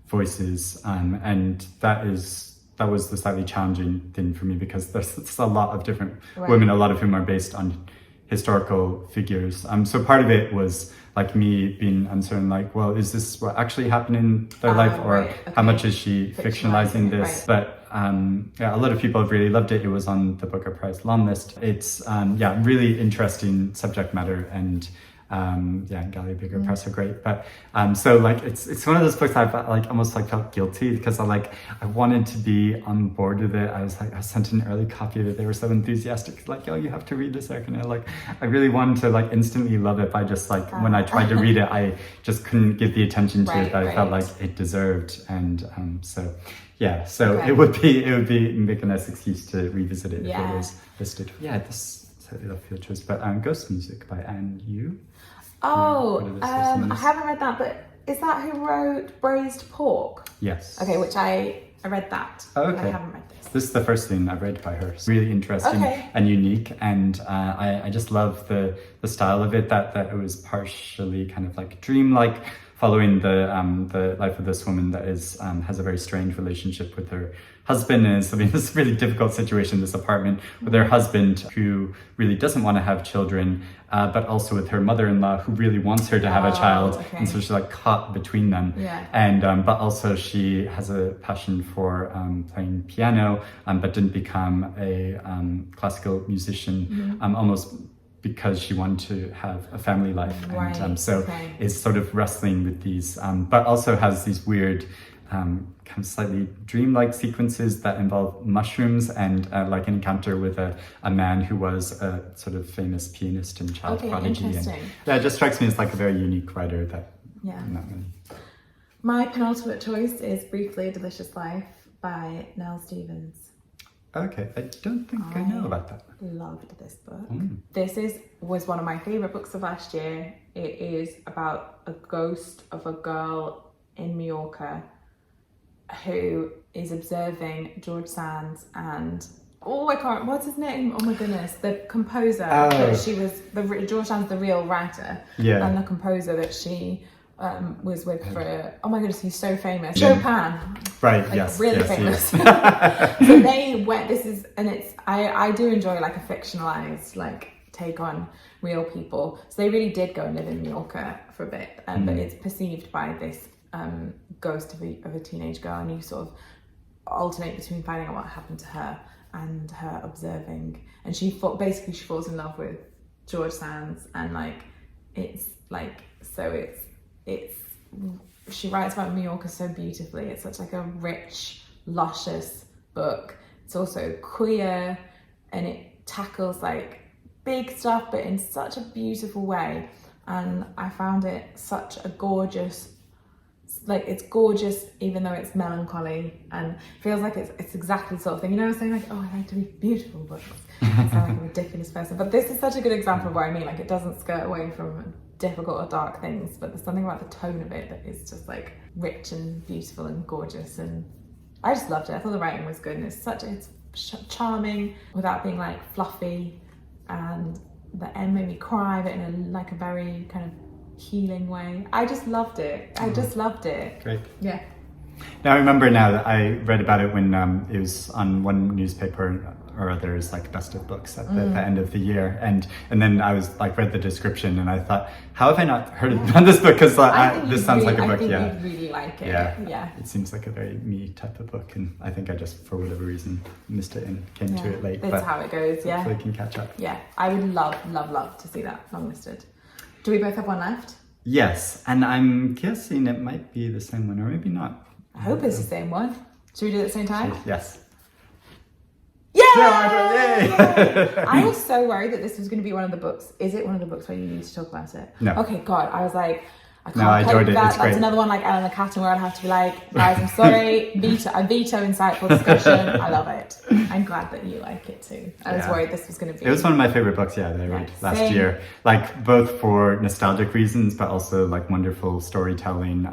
voices, and that was the slightly challenging thing for me because there's a lot of different women, a lot of whom are based on historical figures. So part of it was like me being uncertain, like, well, is this what actually happened in their life, or right, okay. how much is she fictionalizing this? Right. But yeah, a lot of people have really loved it. It was on the Booker Prize Longlist. It's really interesting subject matter, and Gallia Bigger Press are great. But so like it's one of those books I've like almost like felt guilty because I wanted to be on board with it. I sent an early copy of it. They were so enthusiastic, like, oh, you have to read this, Eric. And I really wanted to like instantly love it. But I just like when I tried to read it, I just couldn't give the attention to it that I felt like it deserved. And it would make a nice excuse to revisit it if it was listed. Yeah, this totally love field choice. But Ghost Music by Anne Yu. Oh, I haven't read that, but is that who wrote Braised Pork? Yes. Okay, which I read that. Oh, okay. But I haven't read this. This is the first thing I've read by her. It's really interesting and unique, and I just love the style of it. That it was partially kind of like dreamlike, following the life of this woman that is has a very strange relationship with her husband, and is living in this really difficult situation in this apartment with her husband, who really doesn't want to have children, but also with her mother-in-law, who really wants her to have a child, and so she's like caught between them. And but also she has a passion for playing piano, but didn't become a classical musician, almost because she wanted to have a family life, and is sort of wrestling with these, but also has these weird kind of slightly dreamlike sequences that involve mushrooms, and like an encounter with a man who was a sort of famous pianist and child prodigy. And it just strikes me as like a very unique writer that not many. My penultimate choice is Briefly a Delicious Life by Nell Stevens. Okay, I don't think I know about that. Loved this book. This was one of my favourite books of last year. It is about a ghost of a girl in Mallorca who is observing George Sand's and what's his name? Oh my goodness, the composer that she was, George Sand's the real writer, and the composer that she was with for, oh my goodness, he's so famous. Chopin. Right, like, really famous. So they went, I do enjoy like a fictionalized like take on real people. So they really did go and live in Mallorca for a bit, but it's perceived by this ghost of a teenage girl, and you sort of alternate between finding out what happened to her and her observing. And she falls in love with George Sand's, and she writes about Mallorca so beautifully. It's such like a rich, luscious book. It's also queer, and it tackles like big stuff, but in such a beautiful way. And I found it such a gorgeous, like, it's gorgeous even though it's melancholy, and feels like it's exactly the sort of thing, I was saying like, oh, I like to read beautiful books. I sound like a ridiculous person, but this is such a good example of what I mean. Like, it doesn't skirt away from difficult or dark things, but there's something about the tone of it that is just like rich and beautiful and gorgeous, and I just loved it. I thought the writing was good, and it's charming without being like fluffy, and the end made me cry, but in a very kind of healing way. I just loved it. Great. Yeah. Now I remember now that I read about it when it was on one newspaper or other as like best of books at the end of the year, and then I was like read the description, and I thought, how have I not heard about this book? Because this sounds like a book. I think you'd really like it. Yeah. It seems like a very me type of book, and I think I just for whatever reason missed it and came to it late. That's how it goes. Yeah. Hopefully can catch up. Yeah, I would love to see that longlisted. Do we both have one left? Yes, and I'm guessing it might be the same one, or maybe not. I hope it's the same one. Should we do it at the same time? Yes. Yay! I was so worried that this was going to be one of the books. Is it one of the books where you need to talk about it? No. Okay, God. I was like, I can't. No, I enjoyed it. It's great. That's another one like Eleanor Catton where I'd have to be like, guys, I'm sorry. I veto insightful discussion. I love it. I'm glad that you like it too. I was worried this was going to be. It was one of my favorite books, that I read last year. Like both for nostalgic reasons, but also like wonderful storytelling,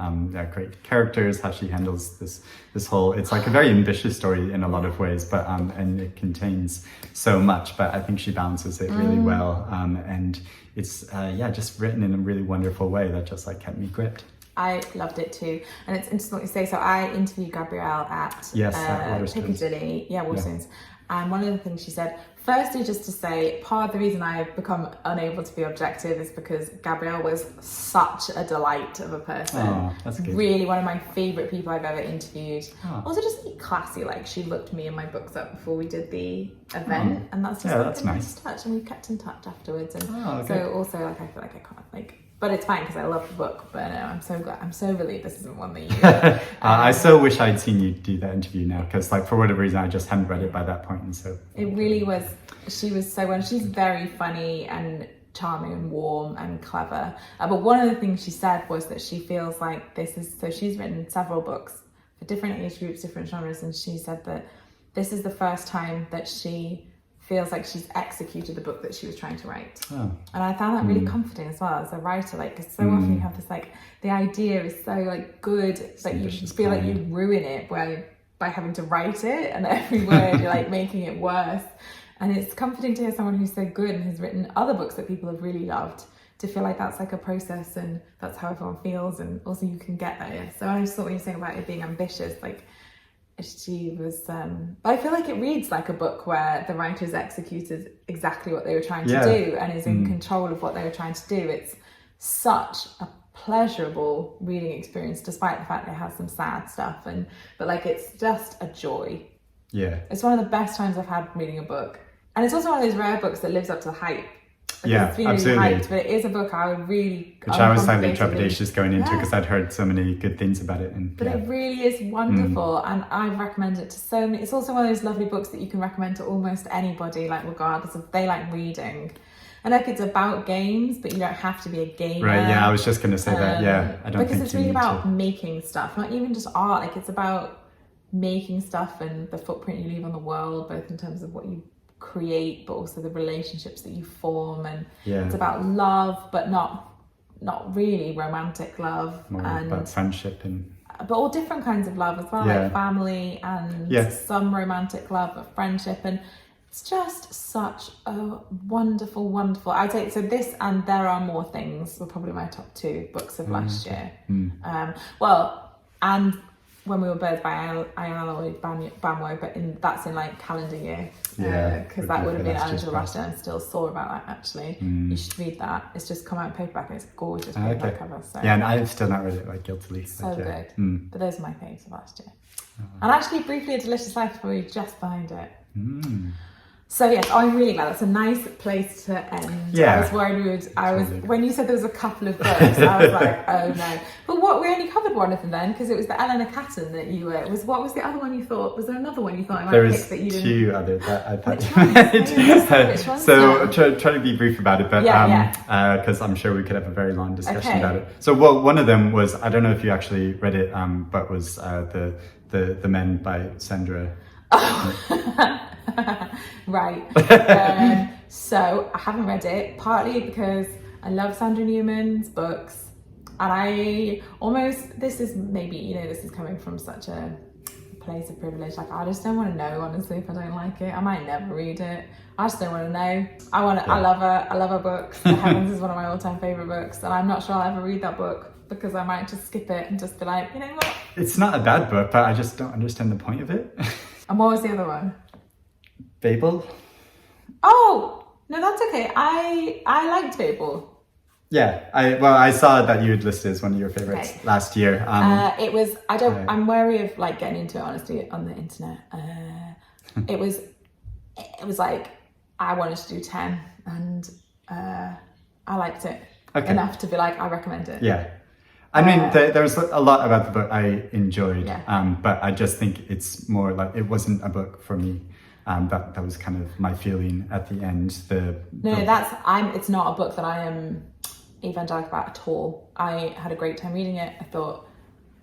great characters, how she handles this whole. It's like a very ambitious story in a lot of ways, but and it contains so much. But I think she balances it really well, and it's just written in a really wonderful way that just like kept me gripped. I loved it too, and it's interesting what you say. So I interviewed Gabrielle at Piccadilly, Waterstones, And one of the things she said, firstly, just to say, part of the reason I've become unable to be objective is because Gabrielle was such a delight of a person. Oh, that's good. Really one of my favourite people I've ever interviewed. Oh. Also just classy, like she looked me and my books up before we did the event, and that's just that's a nice touch, and we kept in touch afterwards. And okay. so also like I feel like I can't like, but it's fine because I love the book. But no, I'm so glad, I'm so relieved this isn't one that you. I so wish I'd seen you do that interview now, because like for whatever reason I just hadn't read it by that point, and so it really was. She was so well. She's very funny and charming and warm and clever. But one of the things she said was that she feels like this is, so she's written several books for different age groups, different genres, and she said that this is the first time that she feels like she's executed the book that she was trying to write. And I found that really comforting as well as a writer, like, because so often you have this like, the idea is so like good that you feel like you ruin it by having to write it, and every word you're like making it worse. And it's comforting to hear someone who's so good and has written other books that people have really loved, to feel like that's like a process and that's how everyone feels, and also you can get there. So I just thought when you're saying about it being ambitious, like she was, but I feel like it reads like a book where the writers executed exactly what they were trying to do and is in control of what they were trying to do. It's such a pleasurable reading experience, despite the fact that it has some sad stuff, but like it's just a joy. Yeah. It's one of the best times I've had reading a book. And it's also one of those rare books that lives up to the hype. Like, it's been absolutely. Really hyped, but it is a book I would really... Which I was slightly trepidatious going into, because I'd heard so many good things about it. But it really is wonderful, and I recommend it to so many. It's also one of those lovely books that you can recommend to almost anybody, like regardless if they like reading. And like it's about games, but you don't have to be a gamer. Right, yeah, I was just going to say that, I don't because think it's you really need about to. making stuff, not even just art. Like it's about making stuff and the footprint you leave on the world, both in terms of what you create, but also the relationships that you form. And it's about love, but not really romantic love. More and about friendship and... But all different kinds of love as well, like family and some romantic love, but friendship. And it's just such a wonderful, wonderful... I'd say, so this and There Are More Things were probably my top two books of last year. And When We Were Birds by Ayobami, but that's in like calendar year, because that would have been eligible last year. I'm still sore about that actually. You should read that. It's just come out in paperback and it's gorgeous paperback cover. So. Yeah, and I've still not read it like guiltily. So good. But those are my favourites of last year. And actually, briefly, A Delicious Life for you just behind it. So yes, I'm really glad. That's a nice place to end. Yeah. I was worried when you said there was a couple of books, I was like, oh no. But we only covered one of them then, because it was the Eleanor Catton that you were. What was the other one you thought? Was there another one you thought I might pick that you didn't? There was two others that I thought Which ones? So try to be brief about it, but because I'm sure we could have a very long discussion about it. So one of them was, I don't know if you actually read it, but was the Men by Sandra. Right. So I haven't read it, partly because I love Sandra Newman's books, and I almost, this is coming from such a place of privilege, like I just don't want to know, honestly, if I don't like it. I might never read it. I just don't want to know. I love her books. The Heavens is one of my all-time favourite books, and I'm not sure I'll ever read that book, because I might just skip it and just be like, you know what? It's not a bad book, but I just don't understand the point of it. And what was the other one? Babel? Oh, no, that's okay. I liked Babel. Yeah, I saw that you had listed as one of your favorites last year. It was, I'm wary of like getting into it, honestly, on the internet. It was like, I wanted to do 10, and I liked it enough to be like, I recommend it. Yeah. I mean, there was a lot about the book I enjoyed, but I just think it's more like, it wasn't a book for me. That was kind of my feeling at the end. It's not a book that I am evangelical about at all. I had a great time reading it. I thought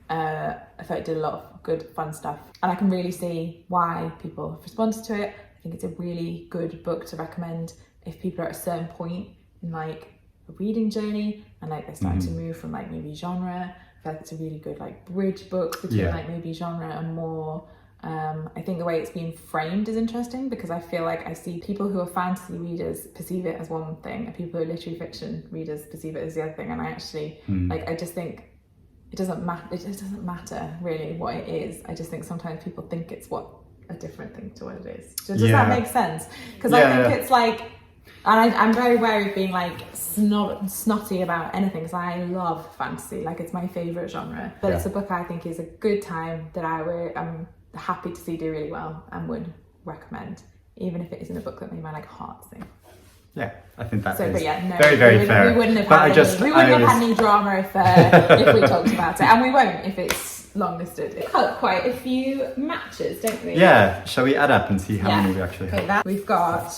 it did a lot of good, fun stuff, and I can really see why people have responded to it. I think it's a really good book to recommend if people are at a certain point in like a reading journey, and like they're starting to move from like maybe genre. I feel like it's a really good like bridge book between like maybe genre and more. I think the way it's been framed is interesting, because I feel like I see people who are fantasy readers perceive it as one thing, and people who are literary fiction readers perceive it as the other thing. And I actually I just think it doesn't matter really what it is. I just think sometimes people think it's what a different thing to what it is. Does that make sense? Because I think it's like, and I'm very wary of being like snotty about anything, because I love fantasy. Like, it's my favourite genre. But it's a book I think is a good time that I'm happy to see do really well and would recommend, even if it isn't a book that made my like heart sing. Yeah, I think that is no, very, very fair. We wouldn't have had any drama if we talked about it, and we won't if it's longlisted. It's got quite a few matches, don't we? Yeah, shall we add up and see how many we actually have? We've got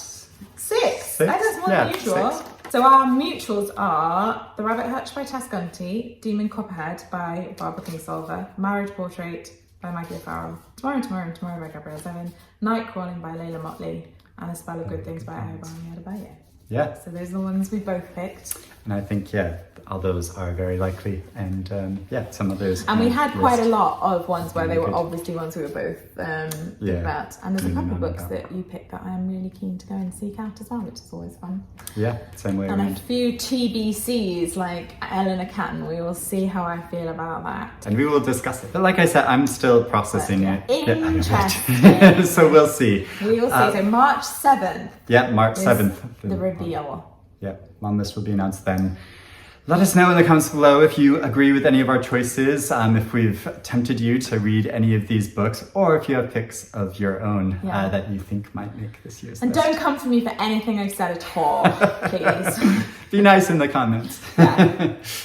six. That is more than usual. 6. So our mutuals are The Rabbit Hutch by Tess Gunty, Demon Copperhead by Barbara Kingsolver, Marriage Portrait by Maggie Fowler, Tomorrow by Gabrielle Zevin, Nightcrawling by Leila Mottley, and A Spell of Good Things by Ayobami Adebayo. Yeah. So those are the ones we both picked. And I think, all those are very likely. And some others. And we had quite a lot of ones where they were obviously ones we were both thinking about. And there's a couple of books that you picked that I'm really keen to go and seek out as well, which is always fun. Yeah, same way and around. A few TBCs like Eleanor Catton. We will see how I feel about that. And we will discuss it. But like I said, I'm still processing it. Interesting. So we'll see. We will see. So March 7th. Yeah, March 7th. The reveal. Yeah, Longlist will be announced then. Let us know in the comments below if you agree with any of our choices, if we've tempted you to read any of these books, or if you have picks of your own that you think might make this year's list. Don't come for me for anything I've said at all, please. Be nice in the comments.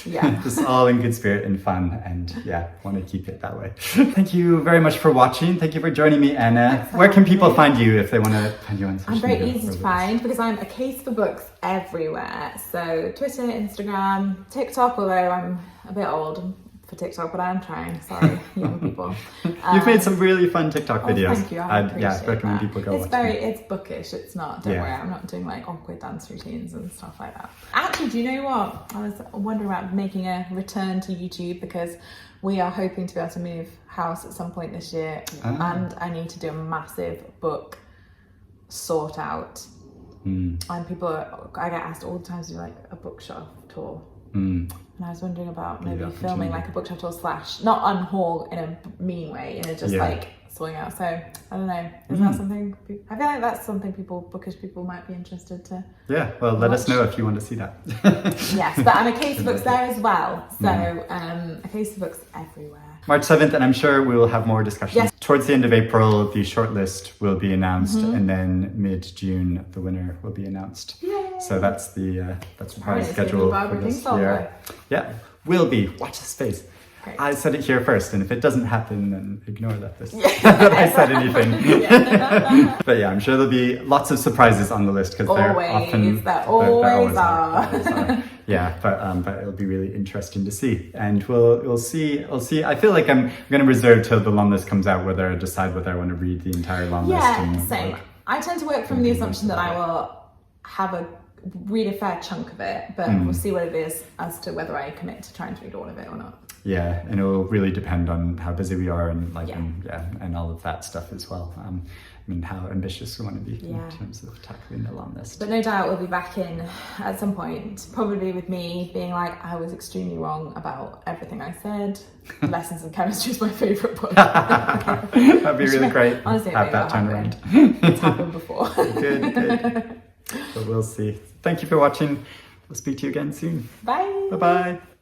Yeah. Just all in good spirit and fun, and want to keep it that way. Thank you very much for watching. Thank you for joining me, Anna. Where can people find you if they want to find you on social media? I'm very easy to find because I'm a case for books everywhere. So Twitter, Instagram, TikTok, although I'm a bit old for TikTok, but I'm trying. Sorry, young people. You've made some really fun TikTok videos. Thank you. I appreciate recommend that. people go watch It's bookish. It's not. Don't worry. I'm not doing like awkward dance routines and stuff like that. Actually, do you know what? I was wondering about making a return to YouTube because we are hoping to be able to move house at some point this year, and I need to do a massive book sort out. And I get asked all the time to do like a bookshelf tour. And I was wondering about maybe filming like a bookshelf tour / not unhaul in a mean way, just like sorting out. So I don't know. Is that something? I feel like that's something bookish people might be interested to. Yeah. Well, let us know if you want to see that. Yes, but I'm a case of books there as well. So a case of books everywhere. March 7th, and I'm sure we will have more discussions. Yes. Towards the end of April, the shortlist will be announced, and then mid-June, the winner will be announced. Yay. So that's the prize schedule for this year. Yeah, will be. Watch this space. Great. I said it here first, and if it doesn't happen, then ignore that that I said anything. But I'm sure there'll be lots of surprises on the list because there always are. Yeah, but it'll be really interesting to see, and we'll see. I feel like I'm going to reserve till the long list comes out whether I decide whether I want to read the entire long list. Yeah, same. I tend to work from the assumption that I will read a fair chunk of it, but we'll see what it is as to whether I commit to trying to read all of it or not. Yeah, and it will really depend on how busy we are and and all of that stuff as well. How ambitious we want to be in terms of tackling the long list. But no doubt we'll be back in at some point, probably with me being like, I was extremely wrong about everything I said. Lessons in Chemistry is my favourite book. That'd be really great. Honestly, have that time around. It's happened before. Good. But we'll see. Thank you for watching. We'll speak to you again soon. Bye. Bye-bye.